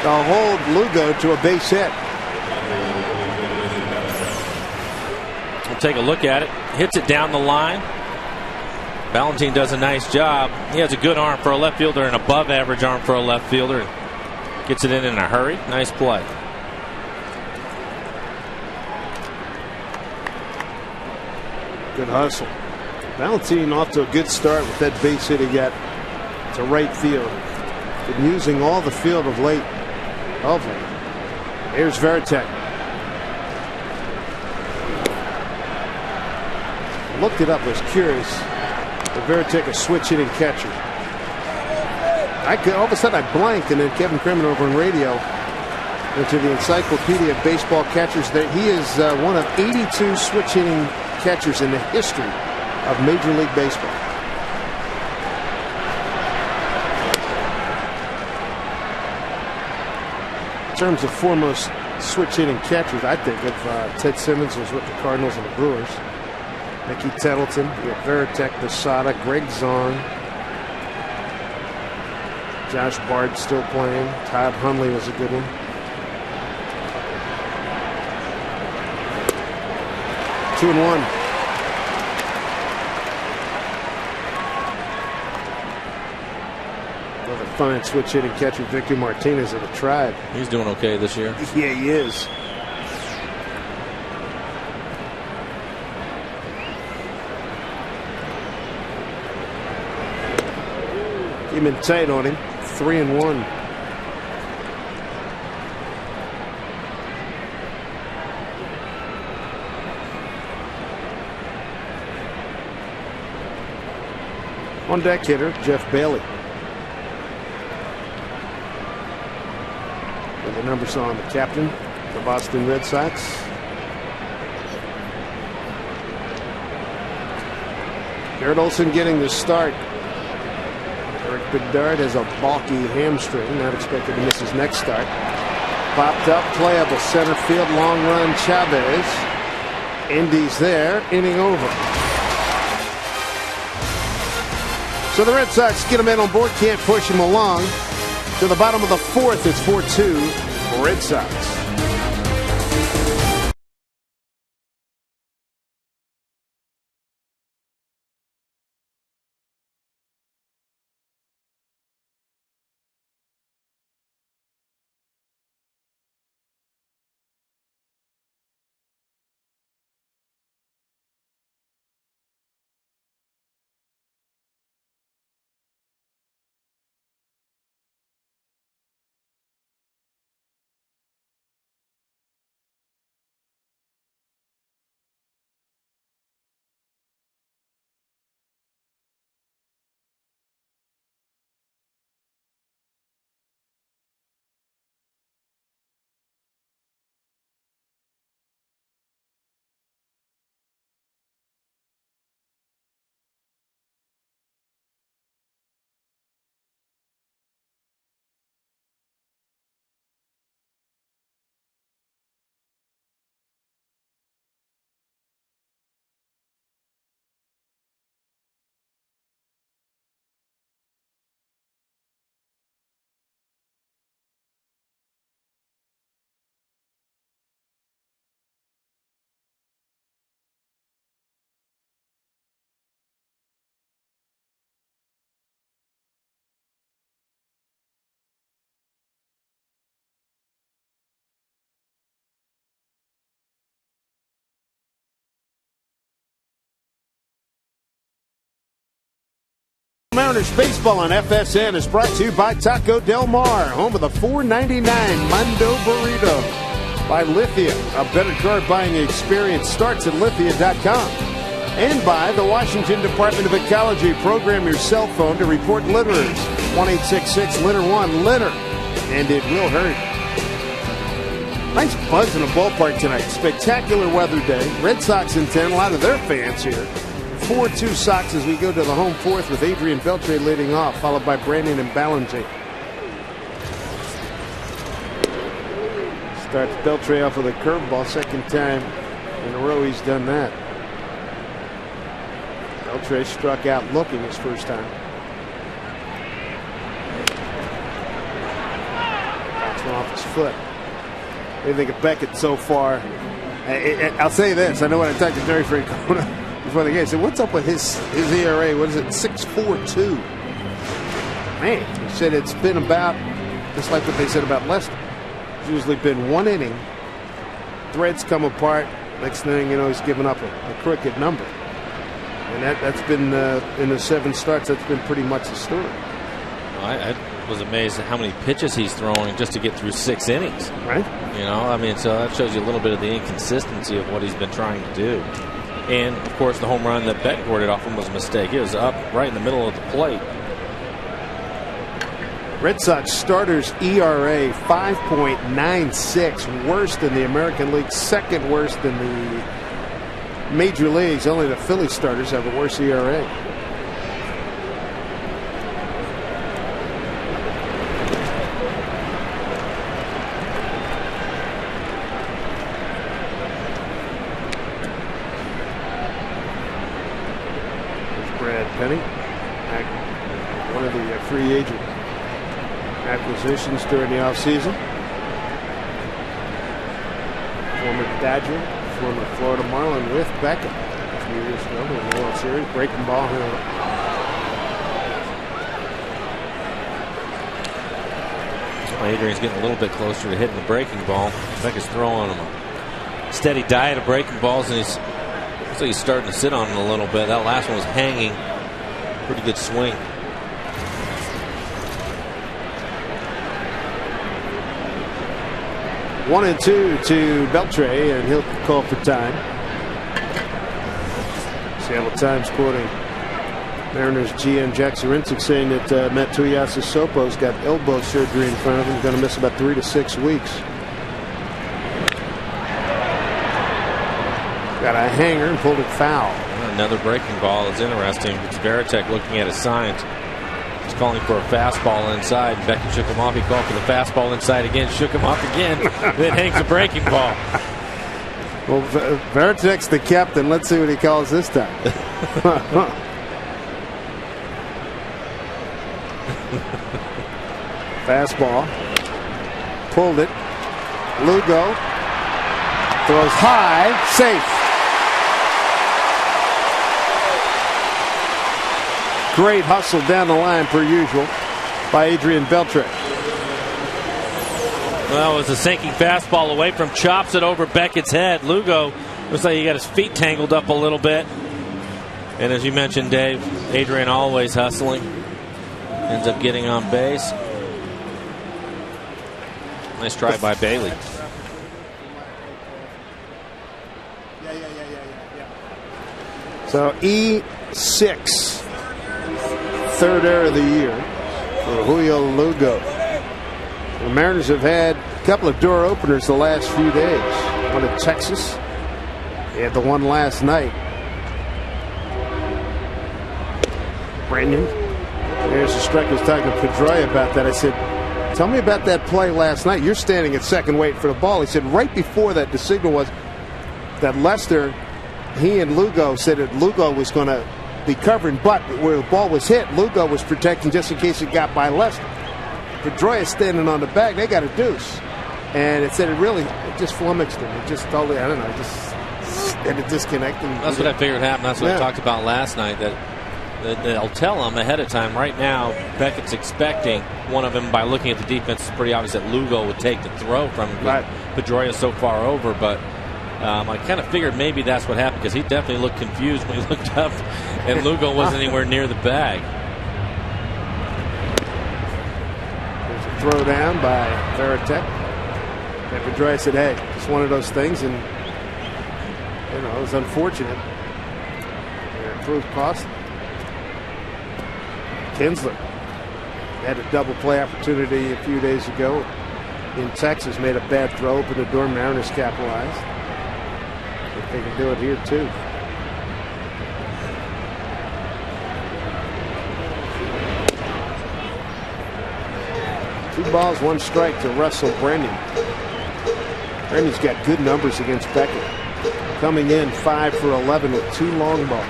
to hold Lugo to a base hit. We'll take a look at it. Hits it down the line. Valentin does a nice job. He has a good arm for a left fielder, an above average arm for a left fielder. Gets it in a hurry. Nice play. Good hustle. Valentin off to a good start with that base hit he got to right field. Been using all the field of late. Here's Veritek. Looked it up, was curious. But Veritek a switch hitting catcher. All of a sudden I blanked, and then Kevin Kremen over on radio into the Encyclopedia of Baseball Catchers that he is one of 82 switch hitting catchers in the history of Major League Baseball. In terms of foremost switch hitting catchers, I think of Ted Simmons was with the Cardinals and the Brewers. Mickey Tettleton, you got Veritek, Posada, Greg Zahn, Josh Bard still playing. Todd Hundley was a good one. Two and one. Another fine switch hitting catcher, Victor Martinez of the Tribe. He's doing okay this year. Yeah, he is. Came in tight on him. 3 and 1. On deck hitter, Jeff Bailey. And the numbers on the captain, the Boston Red Sox. Garrett Olson getting the start. Eric Bedard has a balky hamstring, not expected to miss his next start. Popped up, playable center field, long run, Chavez. Indy's there, inning over. So the Red Sox get a man on board, can't push him along. To the bottom of the fourth, it's 4-2 Red Sox. Mariners baseball on FSN is brought to you by Taco Del Mar, home of the $4.99 Mundo Burrito. By Lithia, a better car buying experience starts at lithia.com. And by the Washington Department of Ecology. Program your cell phone to report litterers. 1-866-LITTER-1, litter, and it will hurt. Nice buzz in the ballpark tonight. Spectacular weather day. Red Sox in 10, a lot of their fans here. 4-2 Sox as we go to the home fourth with Adrian Beltre leading off, followed by Brandon and Ballinger. Starts Beltre off with a curveball, second time in a row he's done that. Beltre struck out looking his first time. Bounced one off his foot. What do you think of Beckett so far? I'll say this. I know when I talked to Jerry Francona before the game, I said, what's up with his ERA? What is it? 6.42. Man, he said it's been about, just like what they said about Lester. It's usually been one inning. Threads come apart. Next thing you know, he's given up a crooked number. And that's been, in the 7 starts, that's been pretty much the story. I was amazed at how many pitches he's throwing just to get through 6 innings. Right. You know, I mean, so that shows you a little bit of the inconsistency of what he's been trying to do. And, of course, the home run that Beckett warded off him was a mistake. It was up right in the middle of the plate. Red Sox starters ERA 5.96, worst in the American League, second worst in the major leagues. Only the Philly starters have a worse ERA. Penny, one of the free agent acquisitions during the offseason. Former Dodger, former Florida Marlin with Beckett a few years ago in the World Series. Breaking ball here. Adrian's getting a little bit closer to hitting the breaking ball. Beckett's throwing him a steady diet of breaking balls, and looks like he's starting to sit on it a little bit. That last one was hanging. Pretty good swing. One and two to Beltre, and he'll call for time. Seattle Times quoting Mariners GM Jack Zarincic saying that Matt Tuiasosopo's got elbow surgery in front of him. Going to miss about 3 to 6 weeks. Got a hanger and pulled it foul. Another breaking ball is interesting. It's Veritek looking at his signs. He's calling for a fastball inside. Beckett shook him off. He called for the fastball inside again, shook him off again, then hangs a breaking ball. Well, Veritek's the captain. Let's see what he calls this time. Fastball. Pulled it. Lugo throws high. Safe. Great hustle down the line per usual by Adrian Beltre. Well, it was a sinking fastball away from, chops it over Beckett's head. Lugo looks like he got his feet tangled up a little bit. And as you mentioned, Dave, Adrian always hustling. Ends up getting on base. Nice try by Bailey. So E6. Third error of the year for Julio Lugo. The Mariners have had a couple of door openers the last few days. One in Texas. They had the one last night. Brandon. There's the strike. I was talking to Pedroia about that. I said, tell me about that play last night. You're standing at second waiting for the ball. He said right before that, the signal was that Lester, he and Lugo said that Lugo was going to be covering, but where the ball was hit, Lugo was protecting just in case it got by Lester. Pedroia standing on the bag, they got a deuce. And it said it just flummoxed him. It just totally, I don't know, just had a disconnect. That's what I figured happened. That's what I talked about last night, that they'll tell him ahead of time. Right now, Beckett's expecting one of them by looking at the defense. It's pretty obvious that Lugo would take the throw from him. Right. Pedroia so far over, but I kind of figured maybe that's what happened because he definitely looked confused when he looked up and Lugo wasn't anywhere near the bag. throw down by Veritek. David Dry said, hey, it's one of those things, and it was unfortunate. It proved costly. Kinsler had a double play opportunity a few days ago in Texas, made a bad throw, opened the door. Mariners capitalized. I think they can do it here too. Two balls, one strike to Russell Brennan. Brennan's got good numbers against Beckett. Coming in 5 for 11 with 2 long balls.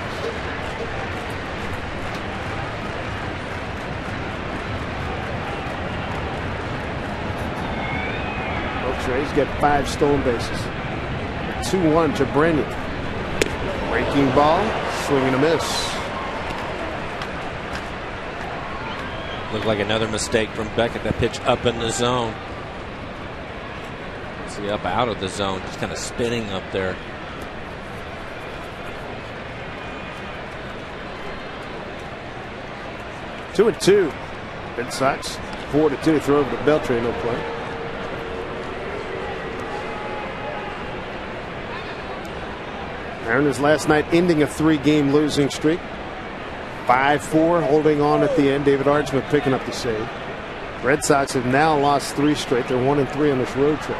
He's got 5 stolen bases. 2-1 to Brennan. Breaking ball, swing and a miss. Looked like another mistake from Beckett. That pitch up in the zone. See, up out of the zone, just kind of spinning up there. Two and two. Red Sox 4-2. Throw over to Beltran, no play. Mariners last night ending a 3-game losing streak. 5-4, holding on at the end. David Ardsmith picking up the save. Red Sox have now lost 3 straight. They're 1-3 on this road trip.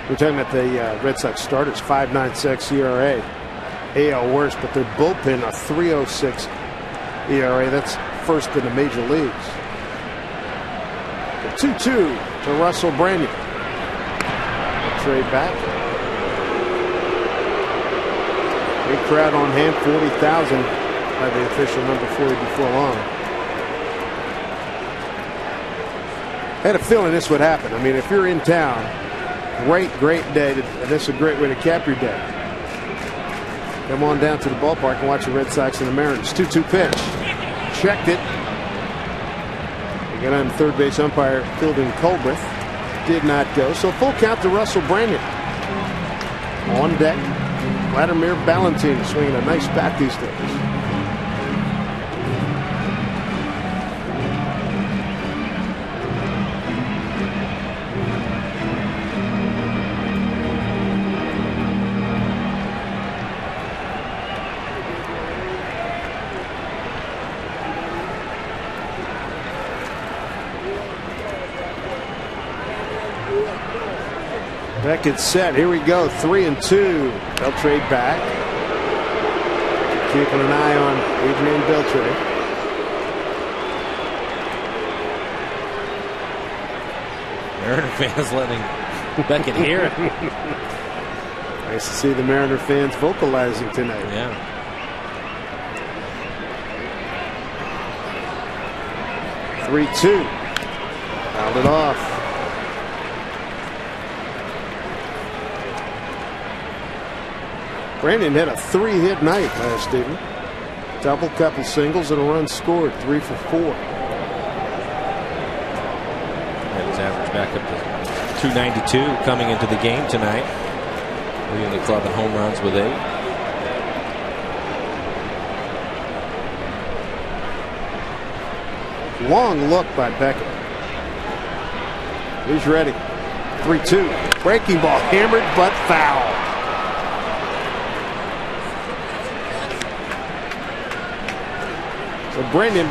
We're talking about the Red Sox starters. 5.96 ERA. AL worst, but their bullpen a 3.06 ERA. That's first in the major leagues. The 2-2 to Russell Brandon. Trade back. Big crowd on hand, 40,000 by the official number 40 before long. I had a feeling this would happen. I mean, if you're in town, great day. This is a great way to cap your day. Come on down to the ballpark and watch the Red Sox and the Mariners. 2-2 pitch. Checked it. They got on third base umpire Fielding Colbreth. Did not go. So full count to Russell Brandon. On deck, Vladimir Valentin swinging a nice bat these days. Beckett set. Here we go. 3-2. They'll trade back. Keeping an eye on Adrian Beltre. Mariner fans letting Beckett hear it. Nice to see the Mariner fans vocalizing tonight. Yeah. Three-two. Fouled it off. Brandon had a 3-hit night last evening. Double, couple singles, and a run scored. 3 for 4. Had his average back up to 292 coming into the game tonight. Leading the club in home runs with 8. Long look by Beckett. He's ready. 3-2. Breaking ball hammered but foul. So Brendan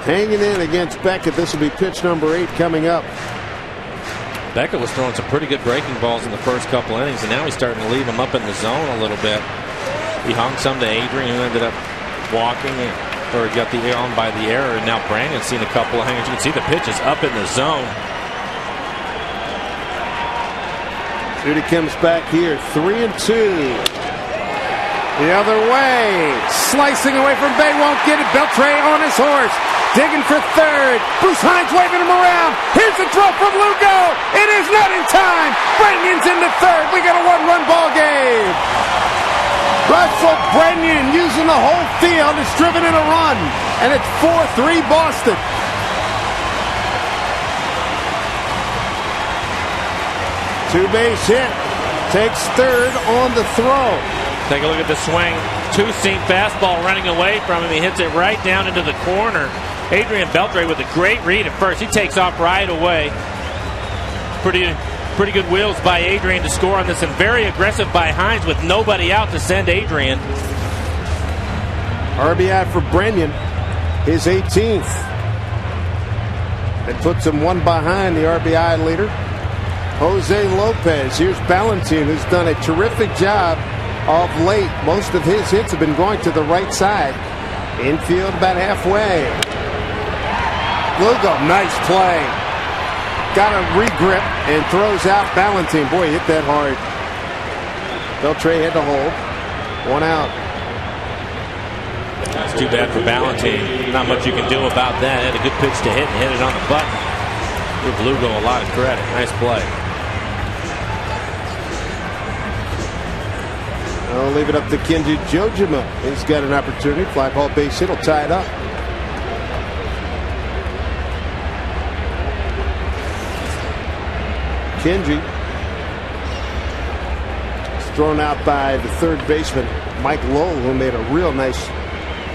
hanging in against Beckett. This will be pitch number 8 coming up. Beckett was throwing some pretty good breaking balls in the first couple innings, and now he's starting to leave them up in the zone a little bit. He hung some to Adrian, who ended up walking or got the on by the error, and now Brandon's seen a couple of hangers. You can see the pitch is up in the zone. Judy comes back here. 3-2. The other way. Slicing away from Bay. Won't get it. Beltre on his horse. Digging for third. Bruce Hines waving him around. Here's the throw from Lugo. It is not in time. Brennan's into third. We got a 1-run ball game. Russell Brennan using the whole field. It's driven in a run. And it's 4-3 Boston. Two-base hit. Takes third on the throw. Take a look at the swing. two-seam fastball running away from him. He hits it right down into the corner. Adrian Beltre with a great read at first. He takes off right away. Pretty good wheels by Adrian to score on this, and very aggressive by Hines with nobody out to send Adrian. RBI for Brennan, his 18th. It puts him one behind the RBI leader, Jose Lopez. Here's Ballantine, who's done a terrific job of late. Most of his hits have been going to the right side. Infield about halfway. Lugo, nice play. Got a regrip and throws out Ballantine. Boy, he hit that hard. Beltre had to hold. One out. That's too bad for Ballantine. Not much you can do about that. Had a good pitch to hit and hit it on the button. Give Lugo a lot of credit. Nice play. I'll leave it up to Kenji Jojima. He's got an opportunity. Fly ball base hit will tie it up. Kenji is thrown out by the third baseman, Mike Lowell, who made a real nice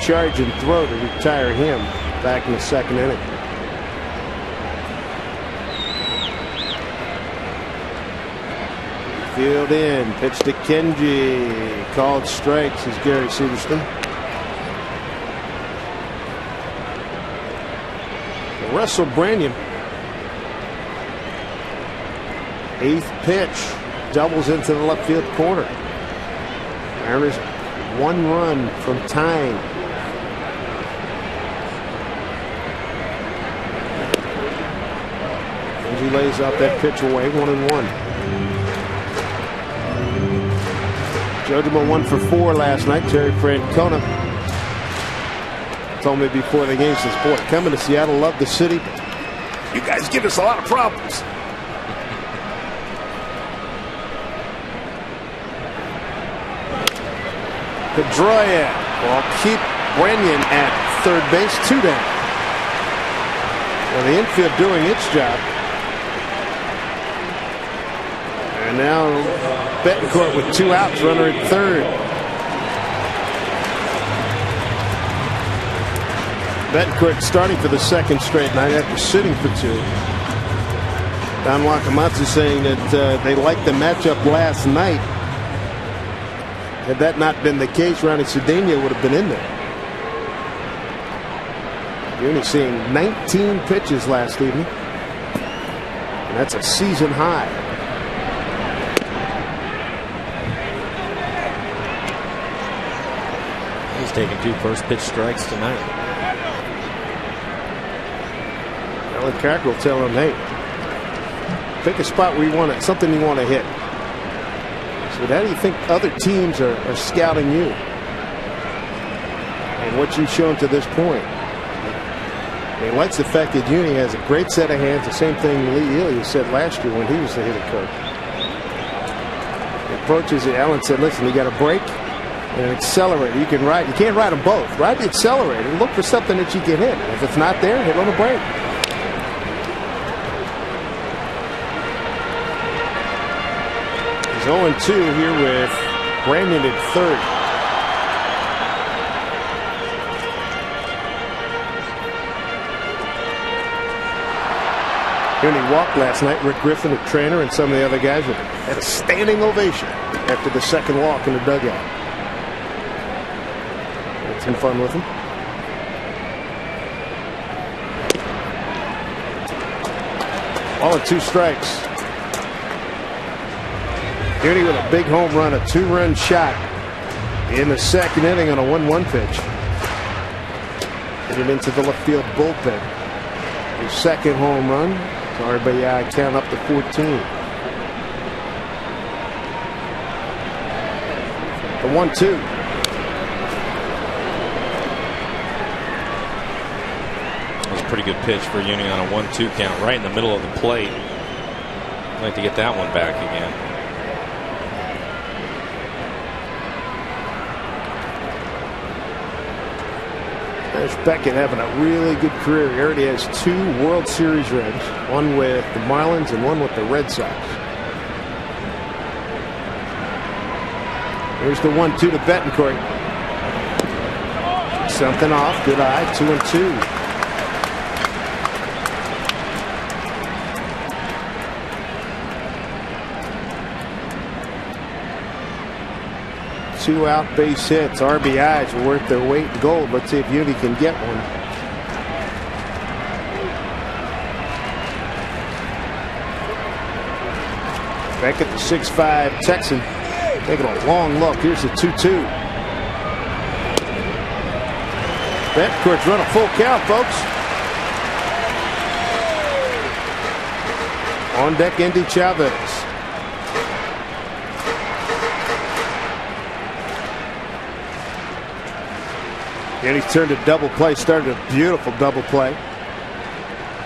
charge and throw to retire him back in the second inning. Field in, pitch to Kenji, called strikes is Gary Severston. Russell Branyan, 8th pitch, doubles into the left field corner. Mariners 1 run from tying. Kenji lays out that pitch away, 1-1. Jojima 1 for 4 last night. Terry Francona told me before the game, says, boy, coming to Seattle, love the city. You guys give us a lot of problems. Pedroia will keep Brennan at third base, 2 down. Well, the infield doing its job. And now Betancourt with 2 outs, runner at third. Betancourt starting for the second straight night after sitting for 2. Don Wakamatsu saying that they liked the matchup last night. Had that not been the case, Ronnie Cedeno would have been in there. You're only seeing 19 pitches last evening. And that's a season high. He's taking 2 first pitch strikes tonight. Alan Cockrell tell him, hey, pick a spot where you want it, something you want to hit. So how do you think other teams are scouting you? And what you've shown to this point. He likes the fact that Uni has a great set of hands. The same thing Lee Elia said last year when he was the hitting coach. He approaches it. Allen said, listen, you got a break and an accelerator. You can ride. You can't ride them both. Ride the accelerator and look for something that you can hit. If it's not there, hit on the break. He's 0-2 here with Brandon at third. He walked last night. Rick Griffin, the trainer, and some of the other guys had a standing ovation after the second walk in the dugout. Had some fun with him. All at 2 strikes. Uni with a big home run, a 2-run shot in the second inning on a 1-1 pitch. Hit it into the left field bullpen. His second home run. RBI count up to 14. The 1-2. That's a pretty good pitch for Uni on a 1-2 count, right in the middle of the plate. I'd like to get that one back again. There's Beckett having a really good career. He already has 2 World Series rings, one with the Marlins and one with the Red Sox. Here's the 1-2 to Betancourt. something off. Good eye. 2-2. Two out base hits. RBIs are worth their weight in gold. Let's see if Uni can get one. Beckett, the 6'5" Texan, taking a long look. Here's the 2-2. Beckett run a full count, folks. On deck, Andy Chavez. And he's turned a double play, started a beautiful double play.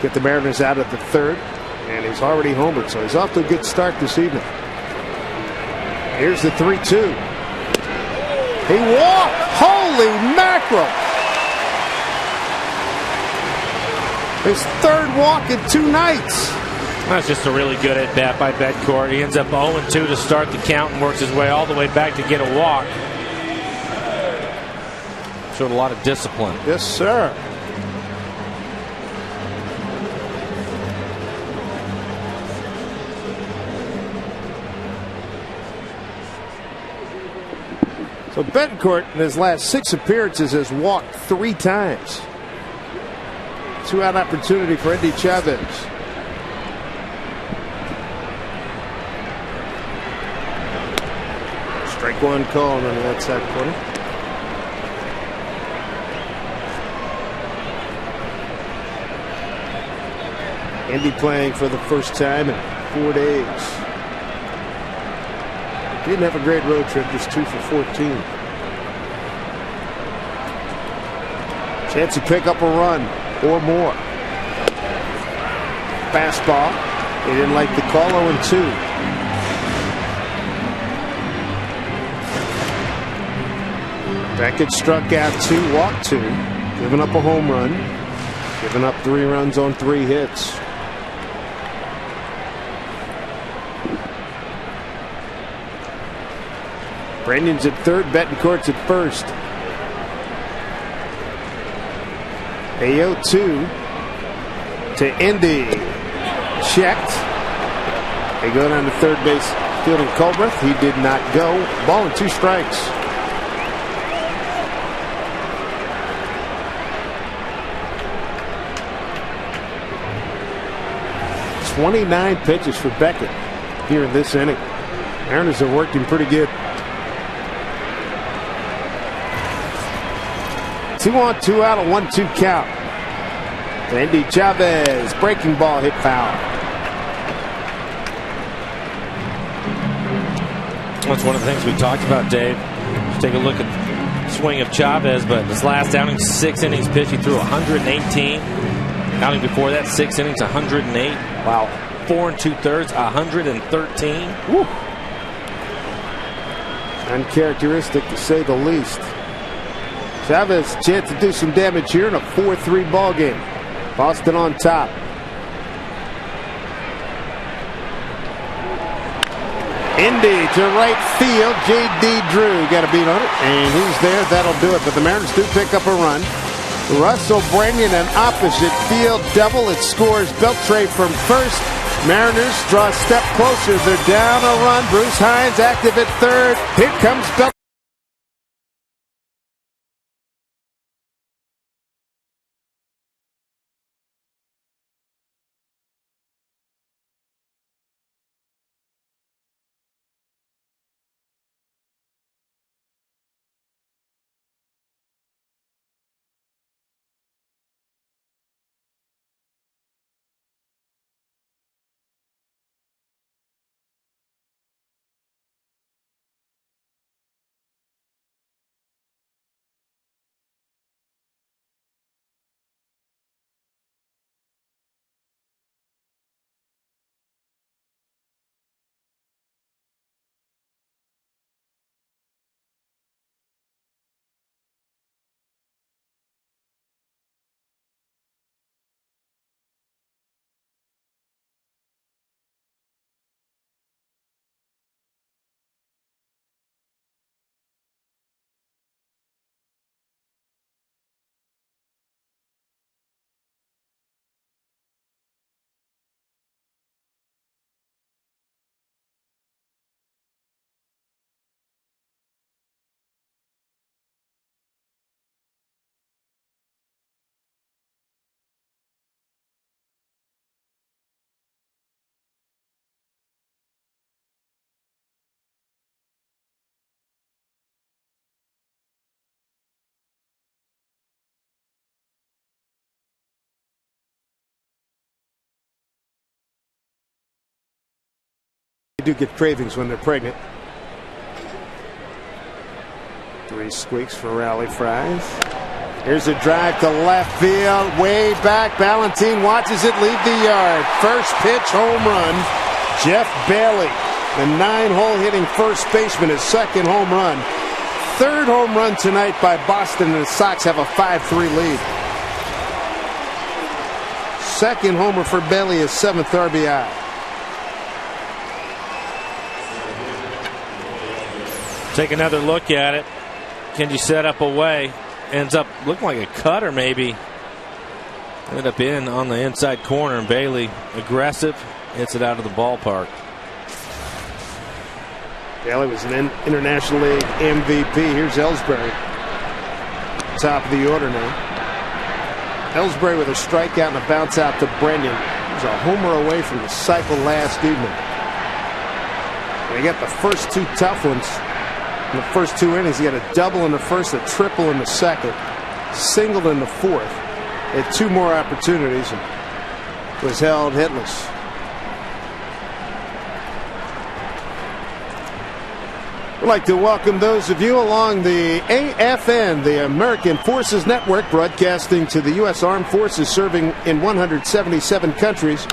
Get the Mariners out at the third, and he's already homered, so he's off to a good start this evening. Here's the 3-2. He walked! Holy mackerel! His third walk in 2 nights. That's just a really good at bat by Beckett. He ends up 0-2 to start the count and works his way all the way back to get a walk. Showed a lot of discipline. Yes, sir. So Betancourt in his last 6 appearances has walked 3 times. 2-out opportunity for Andy Chavez. Strike 1 call on the outside corner. Indy playing for the first time in 4 days. Didn't have a great road trip, just 2 for 14. Chance to pick up a run or more. Fastball. They didn't like the call. 0-2. Beckett struck out 2, walked 2, giving up a home run, giving up 3 runs on 3 hits. Brandon's at third, Betancourt's at first. A 0-2 to Indy. Checked. They go down to third base, fielding Culbreth. He did not go. Ball and 2 strikes. 29 pitches for Beckett here in this inning. Mariners are working pretty good. 2-on, 2-out, a 1-2 count. Andy Chavez, breaking ball, hit foul. That's one of the things we talked about, Dave. Just take a look at the swing of Chavez, but his last outing, 6 innings pitched, he threw 118. Outing before that, 6 innings, 108. Wow. 4 2/3, 113. Woo. Uncharacteristic, to say the least. Chavez, chance to do some damage here in a 4-3 ball game. Boston on top. Indy to right field. J.D. Drew got a beat on it, and he's there. That'll do it. But the Mariners do pick up a run. Russell Branyan, an opposite field double. It scores Beltre from first. Mariners draw a step closer. They're down a run. Bruce Hines active at third. Here comes Beltre. do get cravings when they're pregnant. 3 squeaks for rally fries. Here's a drive to left field, way back. Ballantine watches it leave the yard. First pitch, home run. Jeff Bailey, the 9-hole hitting first baseman, his second home run. Third home run tonight by Boston, and the Sox have a 5-3 lead. Second homer for Bailey, his 7th RBI. Take another look at it. Kenji set up away. Ends up looking like a cutter, maybe. Ended up in on the inside corner, and Bailey, aggressive, hits it out of the ballpark. Bailey was an International League MVP. Here's Ellsbury. Top of the order now. Ellsbury with a strikeout and a bounce out to Brennan. He was a homer away from the cycle last evening. They got the first 2 tough ones. In the first 2 innings, he had a double in the first, a triple in the second, singled in the fourth. He had 2 more opportunities and was held hitless. We'd like to welcome those of you along the AFN, the American Forces Network, broadcasting to the U.S. Armed Forces, serving in 177 countries,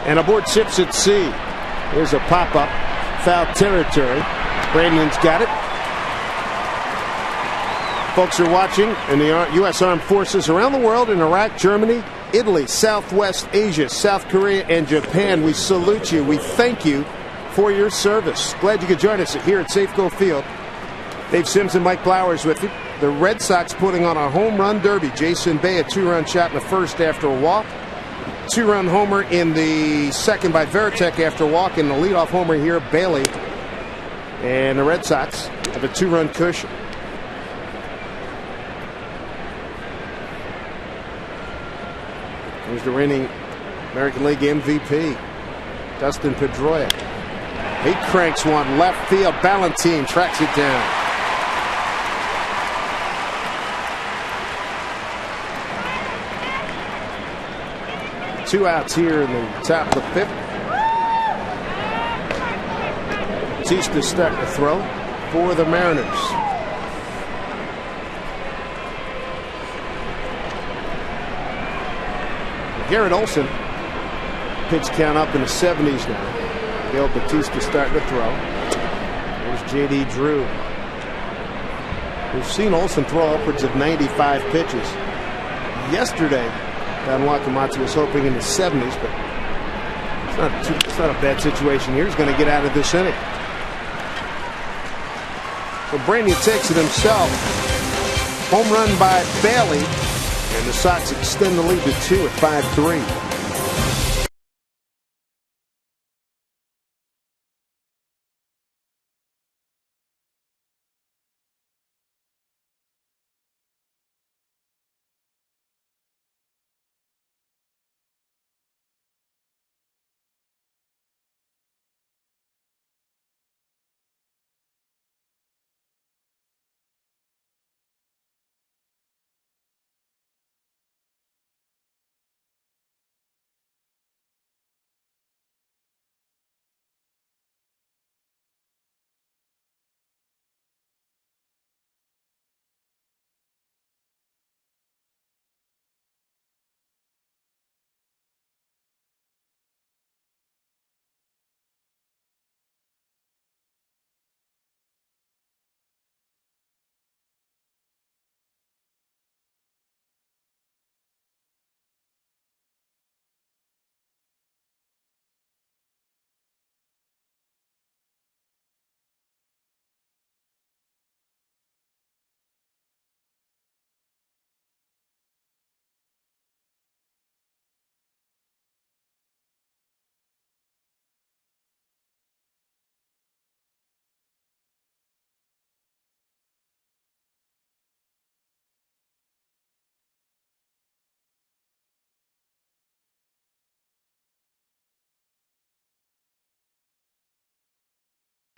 and aboard ships at sea. Here's a pop-up, foul territory. Brandon's got it. Folks are watching in the U.S. Armed Forces around the world, in Iraq, Germany, Italy, Southwest Asia, South Korea, and Japan. We salute you. We thank you for your service. Glad you could join us here at Safeco Field. Dave Sims and Mike Flowers with you. The Red Sox putting on a home run derby. Jason Bay, a 2-run shot in the first after a walk. 2-run homer in the second by Veritek after a walk. And the leadoff homer here, Bailey. And the Red Sox have a 2-run cushion. Here's the reigning American League MVP, Dustin Pedroia. He cranks one left field. Ballantine tracks it down. Two outs here in the top of the 5th. Batista starting to throw for the Mariners. Garrett Olson, pitch count up in the 70s now. Gail Batista starting to throw. There's J.D. Drew. We've seen Olson throw upwards of 95 pitches. Yesterday, Don Wakamatsu was hoping in the 70s, but it's not a bad situation here. He's going to get out of this inning. So Brandon takes it himself. Home run by Bailey. And the Sox extend the lead to 2 at 5-3.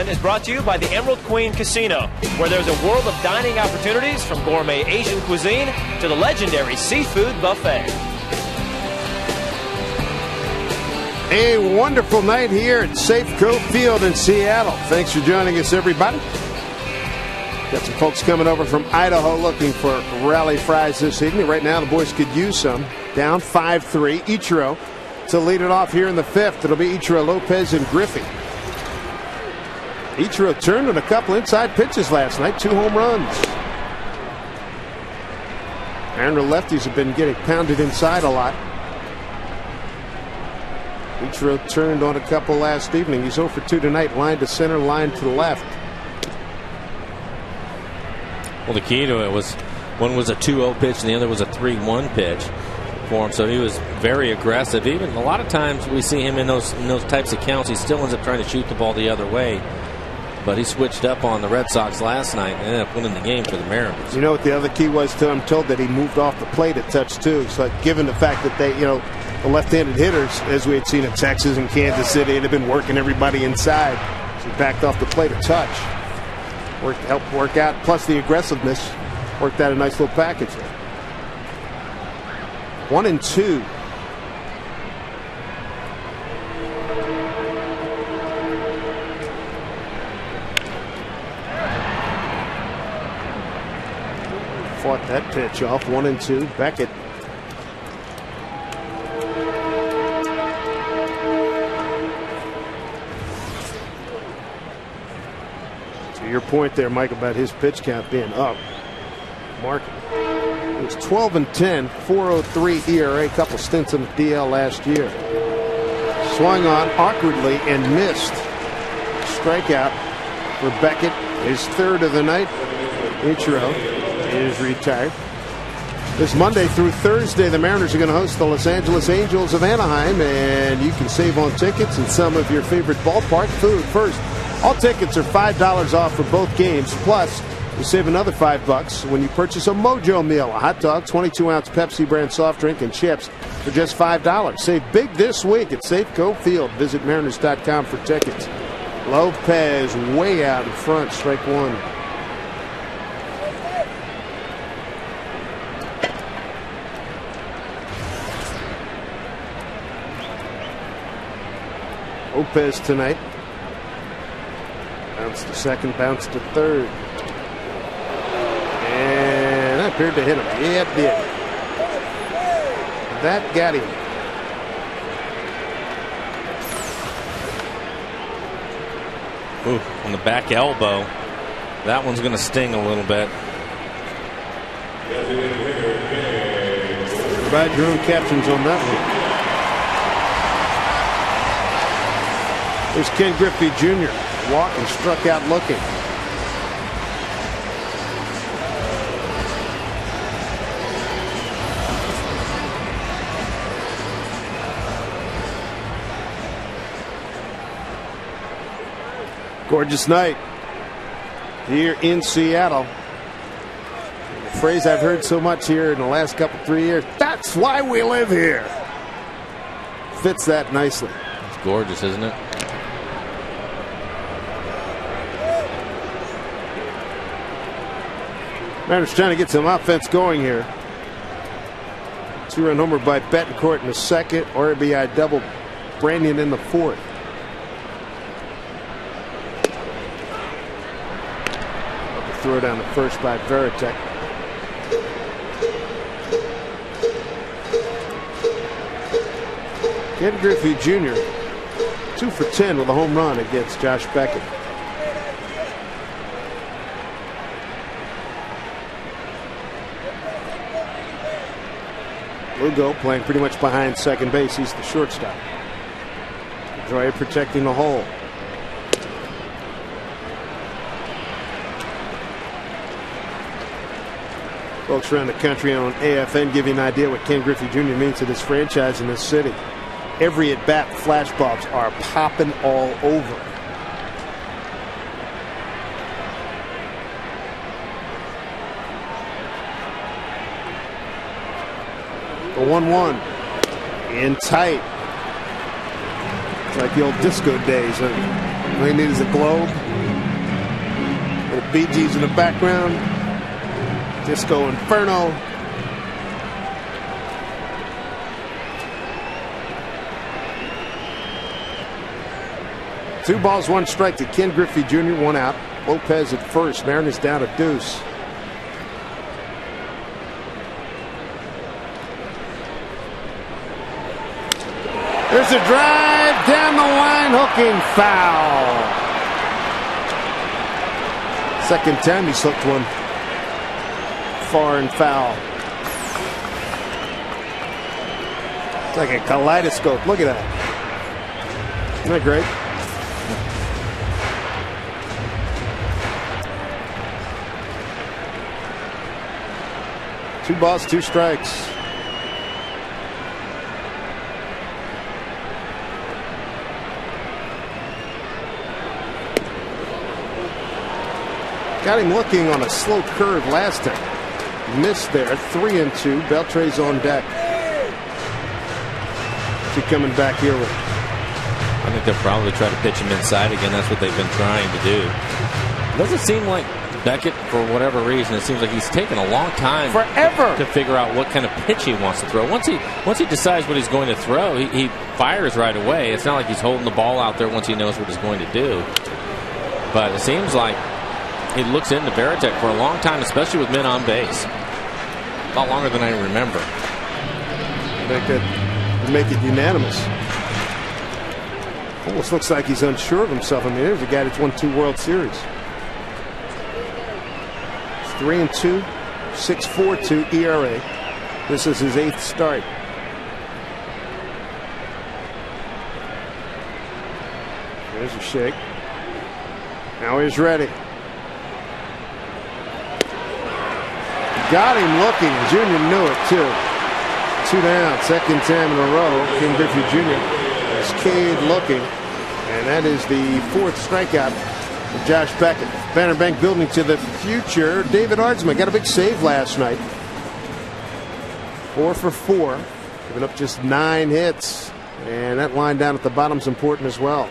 And is brought to you by the Emerald Queen Casino, where there's a world of dining opportunities from gourmet Asian cuisine to the legendary seafood buffet. A wonderful night here at Safeco Field in Seattle. Thanks for joining us, everybody. Got some folks coming over from Idaho looking for rally fries this evening. Right now, the boys could use some. Down 5-3. Ichiro to lead it off here in the fifth. It'll be Ichiro, Lopez, and Griffey. Ichiro turned on a couple inside pitches last night. 2 home runs. Mariner lefties have been getting pounded inside a lot. Ichiro turned on a couple last evening. He's 0 for 2 tonight. Line to center, line to the left. Well, the key to it was one was a 2-0 pitch and the other was a 3-1 pitch for him. So he was very aggressive. Even a lot of times we see him in those types of counts. He still ends up trying to shoot the ball the other way. But he switched up on the Red Sox last night and ended up winning the game for the Mariners. You know what the other key was too? I'm told that he moved off the plate a touch too. So given the fact that they, the left-handed hitters, as we had seen in Texas and Kansas City, had been working everybody inside. So he backed off the plate a touch. Helped work out. Plus the aggressiveness worked out a nice little package there. 1-2. Fought that pitch off. 1-2. Beckett. To your point there, Mike, about his pitch count being up. Mark, it was 12-10, 4.03 ERA, a couple stints on the DL last year. Swung on awkwardly and missed. Strikeout for Beckett, his third of the night. Ichiro is retired. This Monday through Thursday, the Mariners are going to host the Los Angeles Angels of Anaheim, and you can save on tickets and some of your favorite ballpark food. First, all tickets are $5 off for both games. Plus, you save another $5 when you purchase a Mojo meal, a hot dog, 22-ounce Pepsi brand soft drink, and chips for just $5. Save big this week at Safeco Field. Visit Mariners.com for tickets. Lopez way out in front, strike one. Lopez tonight. Bounce to second, bounce to third. And that appeared to hit him. Yeah, it did. That got him. Ooh, on the back elbow. That one's going to sting a little bit. Provide your own captions on that one. There's Ken Griffey Jr. walking, struck out looking. Gorgeous night here in Seattle. The phrase I've heard so much here in the last 3 years, that's why we live here. Fits that nicely. It's gorgeous, isn't it? Mariners trying to get some offense going here. 2-run homer by Betancourt in the second. RBI double Brandon in the fourth. Throw down the first by Veritek. Ken Griffey Jr. 2 for 10 with a home run against Josh Beckett. Lugo playing pretty much behind second base. He's the shortstop. Pedroia protecting the hole. Folks around the country on AFN give you an idea what Ken Griffey Jr. means to this franchise in this city. Every at-bat, flashbulbs are popping all over. The 1-1 in tight. It's like the old disco days. Huh? All you need is a globe, and the Bee Gees in the background. Disco Inferno. 2 balls, 1 strike to Ken Griffey Jr., 1 out. Lopez at first. Mariners down a deuce. There's a drive down the line, hooking foul. Second time he's hooked one far and foul. It's like a kaleidoscope. Look at that. Isn't that great? Two balls, 2 strikes. Got him looking on a slow curve last time. Missed there. 3-2. Beltre's on deck. What's he coming back here with? I think they'll probably try to pitch him inside again. That's what they've been trying to do. It doesn't seem like Beckett, for whatever reason, it seems like he's taken a long time to figure out what kind of pitch he wants to throw. Once he decides what he's going to throw, he fires right away. It's not like he's holding the ball out there once he knows what he's going to do. But it seems like he looks into Veritek for a long time, especially with men on base. A lot longer than I remember. Make it unanimous. Almost looks like he's unsure of himself. I mean, there's a guy that's won 2 World Series. 3-2, 6.42 ERA. This is his 8th start. There's a shake. Now he's ready. Got him looking. Junior knew it too. 2 down, second time in a row. Ken Griffey Jr. is Cade looking, and that is the 4th strikeout for Josh Beckett. Banner Bank building to the future. David Ardsma got a big save last night. 4 for 4, giving up just 9 hits, and that line down at the bottom is important as well.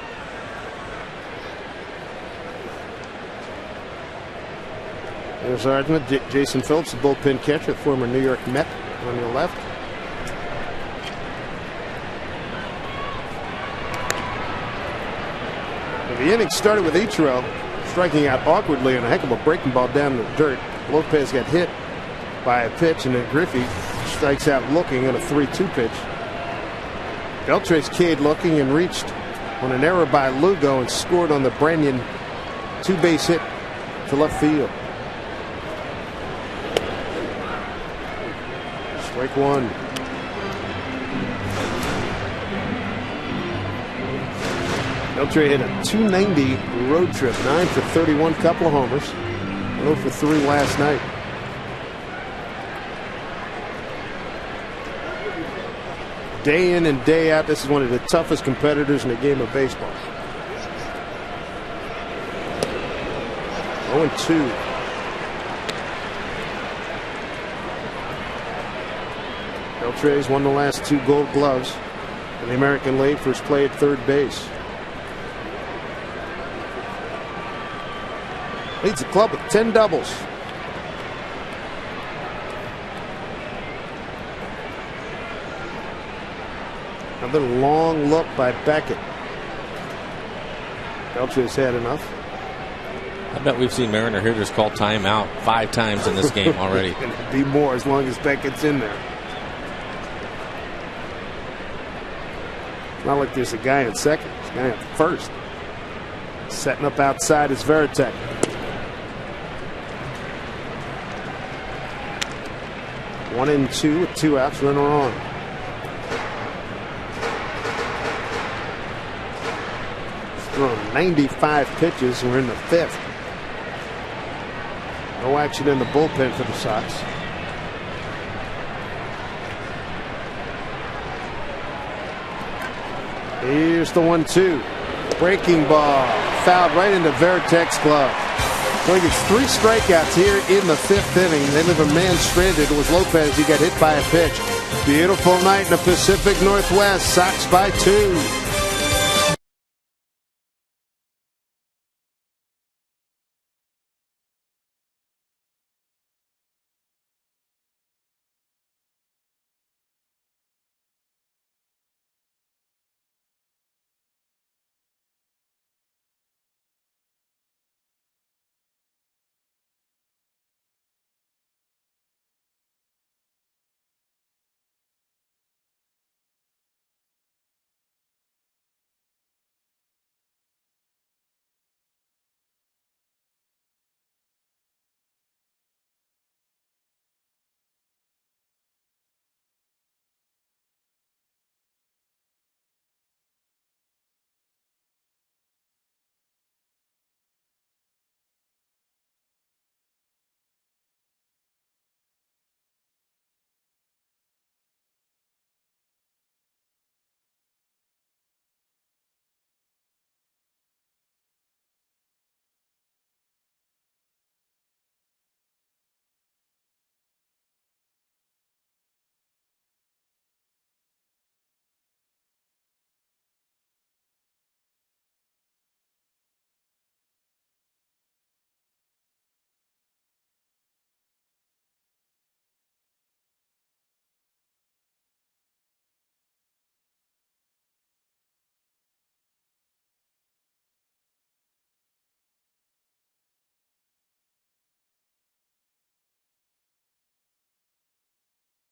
There's Ardsma. Jason Phillips, the bullpen catcher, former New York Met, on your left. The inning started with Ichiro striking out awkwardly on a heck of a breaking ball down in the dirt. Lopez got hit by a pitch, and then Griffey strikes out looking on a 3-2 pitch. Beltre's Cade looking and reached on an error by Lugo and scored on the Branyan 2-base hit to left field. Strike 1. Beltre hit a .290 road trip, 9 for 31, couple of homers, 0 for 3 last night. Day in and day out, this is one of the toughest competitors in the game of baseball. 0-2. Beltre's won the last 2 Gold Gloves in the American League for his play at third base. Leads the club with 10 doubles. Another long look by Beckett. Beltre's had enough. I bet we've seen Mariner hitters call timeout 5 times in this game already. It'll be more as long as Beckett's in there. It's not like there's a guy in second. There's a guy at first. Setting up outside is Veritek. 1-2 with 2 outs, runner on. He's thrown 95 pitches, and we're in the 5th. No action in the bullpen for the Sox. Here's the 1-2. Breaking ball. Fouled right into Veritek's glove. So he gets 3 strikeouts here in the 5th inning. They leave a man stranded. It was Lopez. He got hit by a pitch. Beautiful night in the Pacific Northwest. Sox by 2.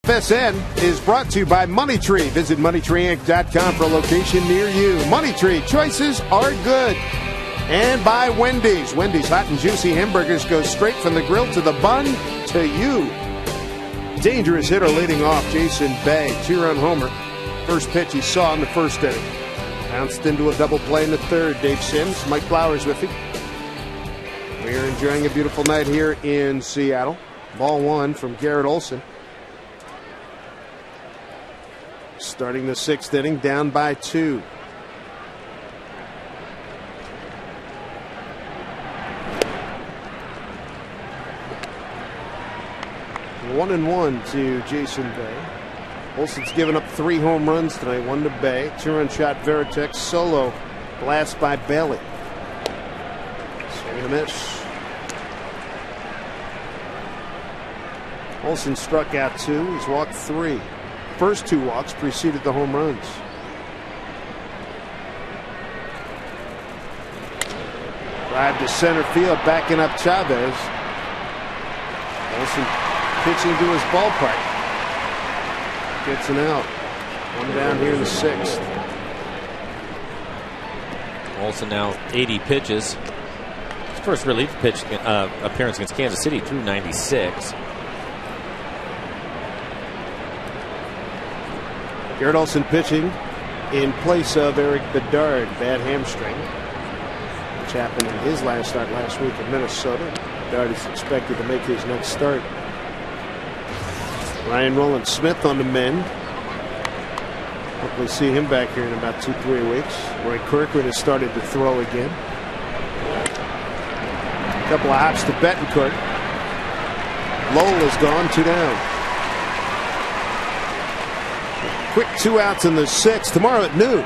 FSN is brought to you by Money Tree. Visit moneytreeinc.com for a location near you. Money Tree, choices are good. And by Wendy's. Wendy's hot and juicy hamburgers go straight from the grill to the bun to you. Dangerous hitter leading off, Jason Bay. 2-run homer. First pitch he saw in the first inning. Bounced into a double play in the third. Dave Sims, Mike Flowers with you. We are enjoying a beautiful night here in Seattle. Ball one from Garrett Olson. Starting the 6th inning, down by 2. One and 1 to Jason Bay. Olson's given up 3 home runs tonight, 1 to Bay. 2-run shot Veritek, solo blast by Bailey. Swing and a miss. Olson struck out 2. He's walked 3. First 2 walks preceded the home runs. Drive to center field, backing up Chavez. Olson pitching to his ballpark. Gets an out. 1 down here in the 6th. Olson now 80 pitches. His first relief pitch appearance against Kansas City through 96. Garrett Olson pitching in place of Eric Bedard. Bad hamstring, which happened in his last start last week in Minnesota. Bedard is expected to make his next start. Ryan Roland Smith on the mend. Hopefully see him back here in about 2-3 weeks. Roy Kirkwood has started to throw again. A couple of hops to Betancourt. Lowell is gone, 2 down. Quick 2 outs in the 6th. Tomorrow at noon,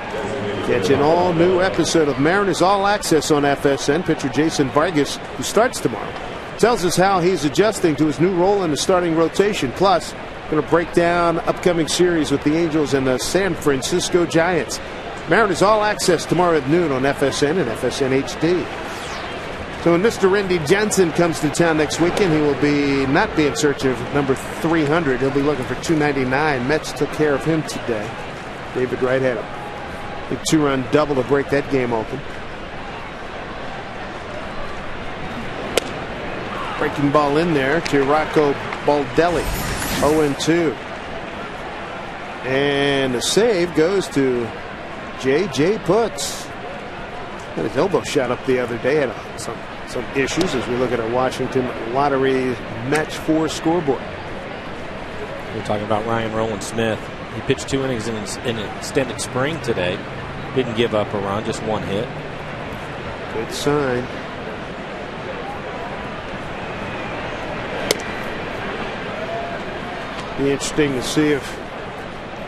catch an all-new episode of Mariners All Access on FSN. Pitcher Jason Vargas, who starts tomorrow, tells us how he's adjusting to his new role in the starting rotation. Plus, going to break down upcoming series with the Angels and the San Francisco Giants. Mariners All Access tomorrow at noon on FSN and FSN HD. So when Mr. Randy Johnson comes to town next weekend, he will not be in search of number 300. He'll be looking for 299. Mets took care of him today. David Wright had a big 2-run double to break that game open. Breaking ball in there to Rocco Baldelli. 0-2. And the save goes to J.J. Putz. Had his elbow shot up the other day. Had some issues as we look at our Washington Lottery Match 4 scoreboard. We're talking about Ryan Roland Smith. He pitched 2 innings in extended spring today. Didn't give up a run, just 1 hit. Good sign. Be interesting to see if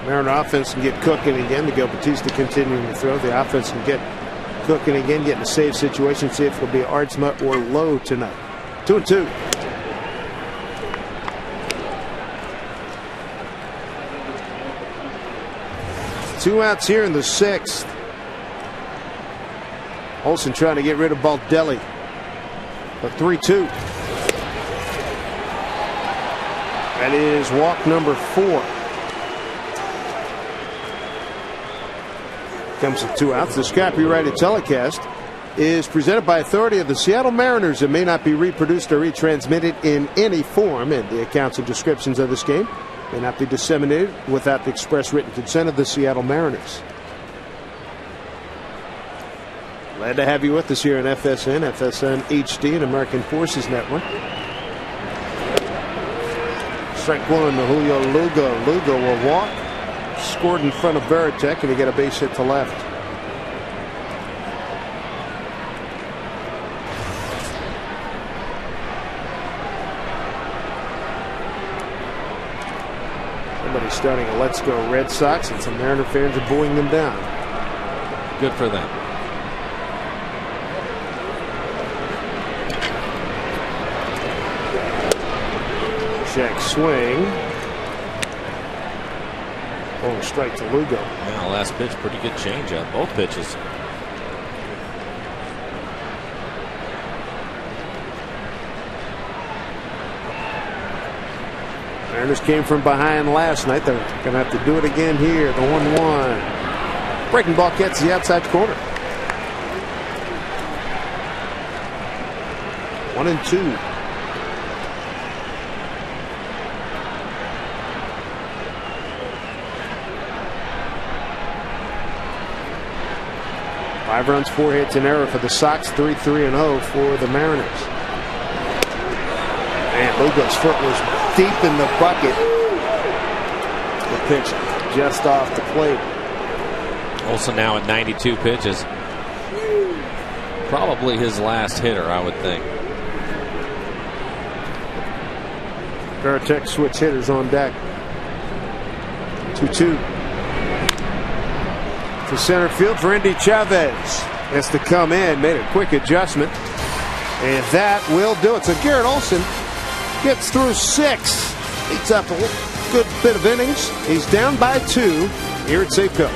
Mariner offense can get cooking again. Miguel Batista continuing to throw. The offense can get cooking again, get in a save situation, see if it'll be Ardsma or Lowe tonight. 2-2. Two outs here in the 6th. Olson trying to get rid of Baldelli. A 3-2. That is walk number 4. Comes with 2 outs. This copyrighted telecast is presented by authority of the Seattle Mariners and may not be reproduced or retransmitted in any form. And the accounts and descriptions of this game may not be disseminated without the express written consent of the Seattle Mariners. Glad to have you with us here on FSN, FSN HD, and American Forces Network. Strike 1 to Julio Lugo. Lugo will walk. Scored in front of Veritek, and he got a base hit to left. Somebody's starting a Let's Go Red Sox, and some Mariner fans are booing them down. Good for them. Check swing. Oh, strike to Lugo. Yeah, last pitch, pretty good changeup. Both pitches. Mariners came from behind last night. They're going to have to do it again here. The 1-1. Breaking ball gets the outside corner. 1-2. Five runs, 4 hits, an error for the Sox. 3-3-0 for the Mariners. And Lugo's foot was deep in the bucket. The pitch just off the plate. Olsen now at 92 pitches. Probably his last hitter, I would think. Veritek switch hitters on deck. 2-2. To center field for Andy Chavez. Has to come in, made a quick adjustment. And that will do it. So Garrett Olson gets through 6. Eats up a good bit of innings. He's down by 2 here at Safeco.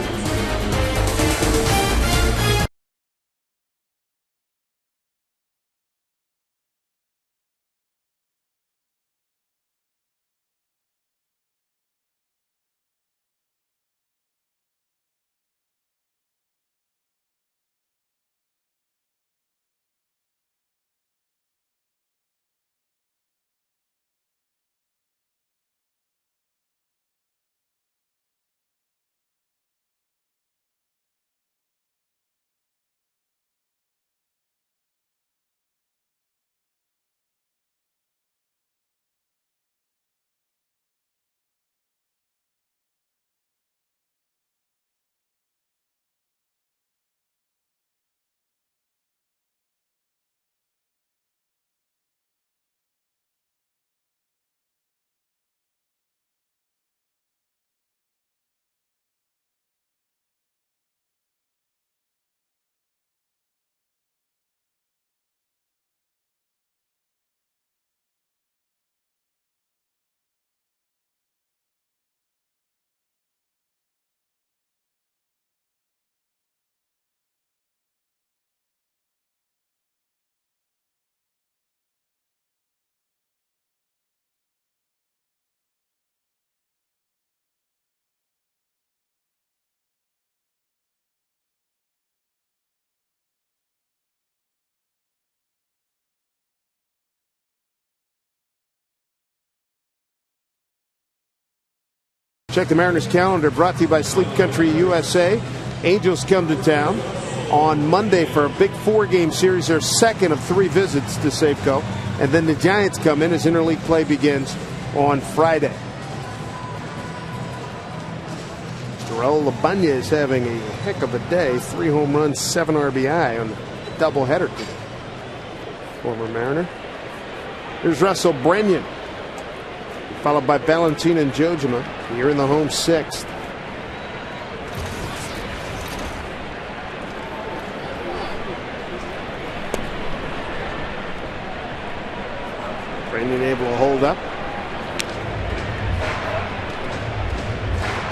Check the Mariners calendar, brought to you by Sleep Country USA. Angels come to town on Monday for a big 4-game series, their second of 3 visits to Safeco. And then the Giants come in as interleague play begins on Friday. Raul Labanya is having a heck of a day. 3 home runs, 7 RBI on the doubleheader today. Former Mariner. Here's Russell Brennan, followed by Valentin and Jojima. Here in the home 6th. Brennan able to hold up.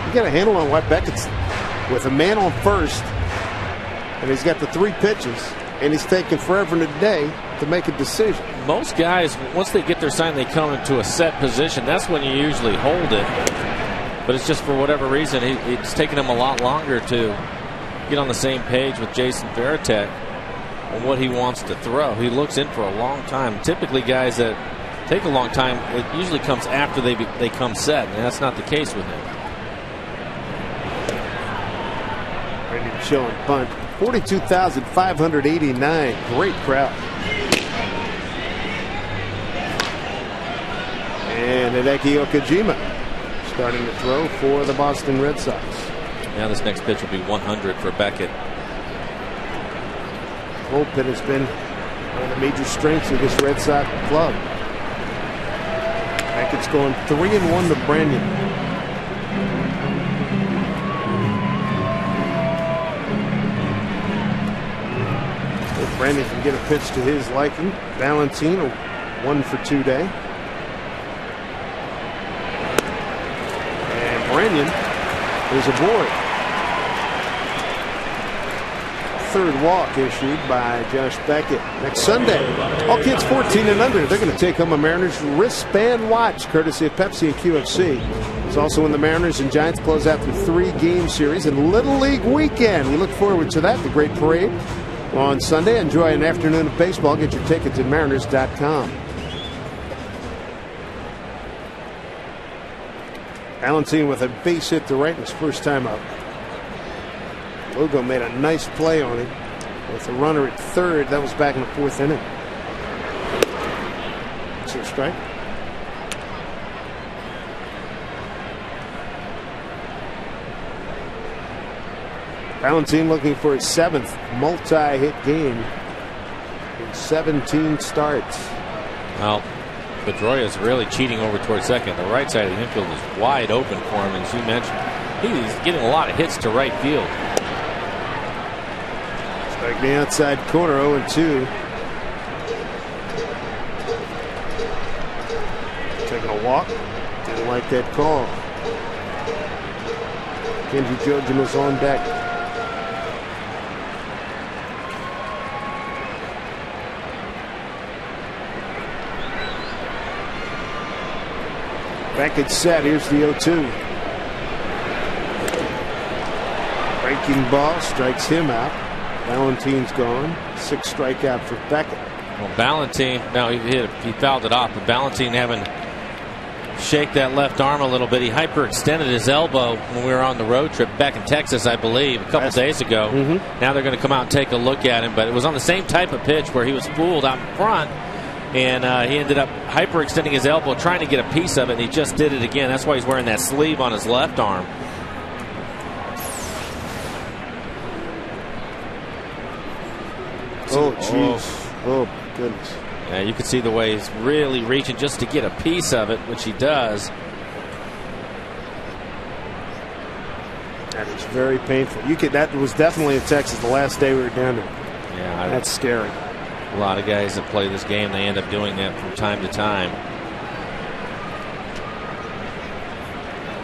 You got a handle on what Beckett's with a man on first, and he's got the 3 pitches, and he's taking forever and a day to make a decision. Most guys, once they get their sign, they come into a set position. That's when you usually hold it. But it's just for whatever reason, it's taken him a lot longer to get on the same page with Jason Veritek on what he wants to throw. He looks in for a long time. Typically, guys that take a long time, it usually comes after they come set, and that's not the case with him. Ready to show and punt. 42,589. Great crowd. And Hideki Okajima starting to throw for the Boston Red Sox. Now this next pitch will be 100 for Beckett. Bullpen has been one of the major strengths of this Red Sox club. Beckett's going 3-1 to Brandon. If Brandon can get a pitch to his liking. Valentin, a 1-for-2 day. Brennan is aboard. third walk issued by Josh Beckett. Next Sunday, all kids 14 and under, they're going to take home a Mariners wristband watch, courtesy of Pepsi and QFC. It's also when the Mariners and Giants close out the 3-game series and Little League weekend. We look forward to that, the great parade on Sunday. Enjoy an afternoon of baseball. Get your tickets at Mariners.com. Valentine with a base hit to right in his first time up. Lugo made a nice play on him with a runner at third. That was back in the 4th inning. It's a strike. Valentine looking for his 7th multi-hit game in 17 starts. Well, Pedroia is really cheating over towards second. The right side of the infield is wide open for him, as you mentioned. He's getting a lot of hits to right field. Strike the outside corner, 0-2. Taking a walk. Didn't like that call. Kenji Jojima's on deck. Beckett set. Here's the 0-2. Breaking ball strikes him out. Valentine's gone. 6 strikeout for Beckett. Well, Valentine, now he fouled it off, but Valentine having shake that left arm a little bit. He hyperextended his elbow when we were on the road trip back in Texas, I believe, a couple days ago. Now they're going to come out and take a look at him, but it was on the same type of pitch where he was fooled out in front, and he ended up hyperextending his elbow, trying to get a piece of it, and he just did it again. That's why he's wearing that sleeve on his left arm. Oh, jeez. Oh, goodness. Yeah, you can see the way he's really reaching just to get a piece of it, which he does. That is very painful. That was definitely in Texas the last day we were down there. Yeah, that's scary. A lot of guys that play this game, they end up doing that from time to time.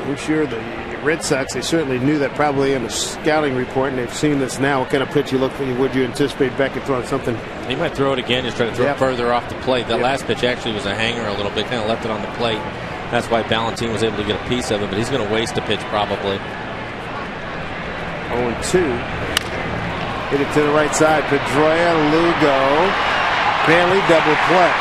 I'm sure the Red Sox, they certainly knew that probably in the scouting report, and they've seen this now. What kind of pitch you look for? Would you anticipate Beckett throwing something? He might throw it again, just try to throw it further off the plate. That last pitch actually was a hanger a little bit, kind of left it on the plate. That's why Valentine was able to get a piece of it, but he's going to waste a pitch probably. 0-2. Hit it to the right side. Pedroia, Lugo, Bailey, double play.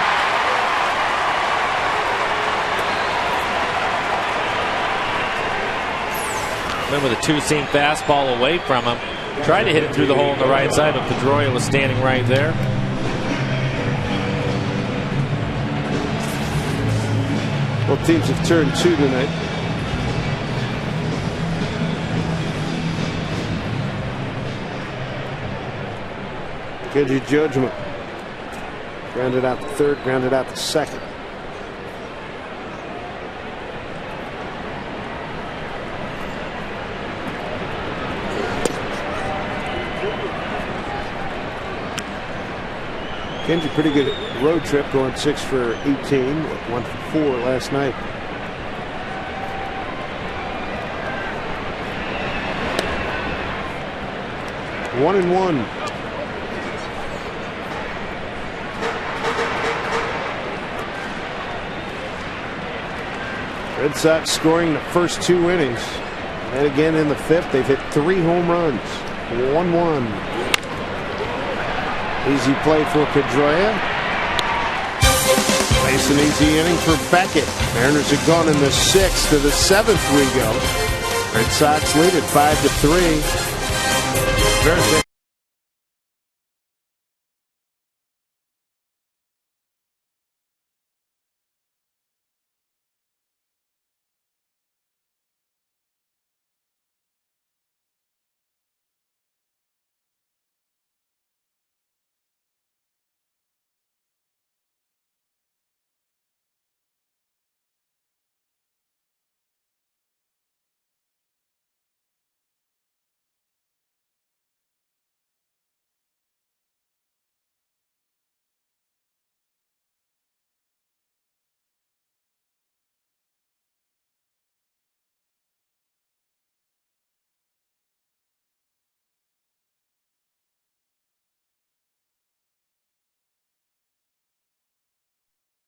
Then with a 2-seam fastball away from him, tried to hit it through the hole on the right side, but Pedroia was standing right there. Both teams have turned 2 tonight. Kenji Jojima grounded out the third, grounded out the second. Kenji, pretty good road trip, going 6 for 18, 1 for 4 last night. One and one. Red Sox scoring the first 2 innings. And again in the 5th, they've hit 3 home runs. 1-1. Easy play for Pedroia. Nice and easy inning for Beckett. Mariners are gone in the 6th. To the 7th we go. Red Sox lead at 5-3. Veritek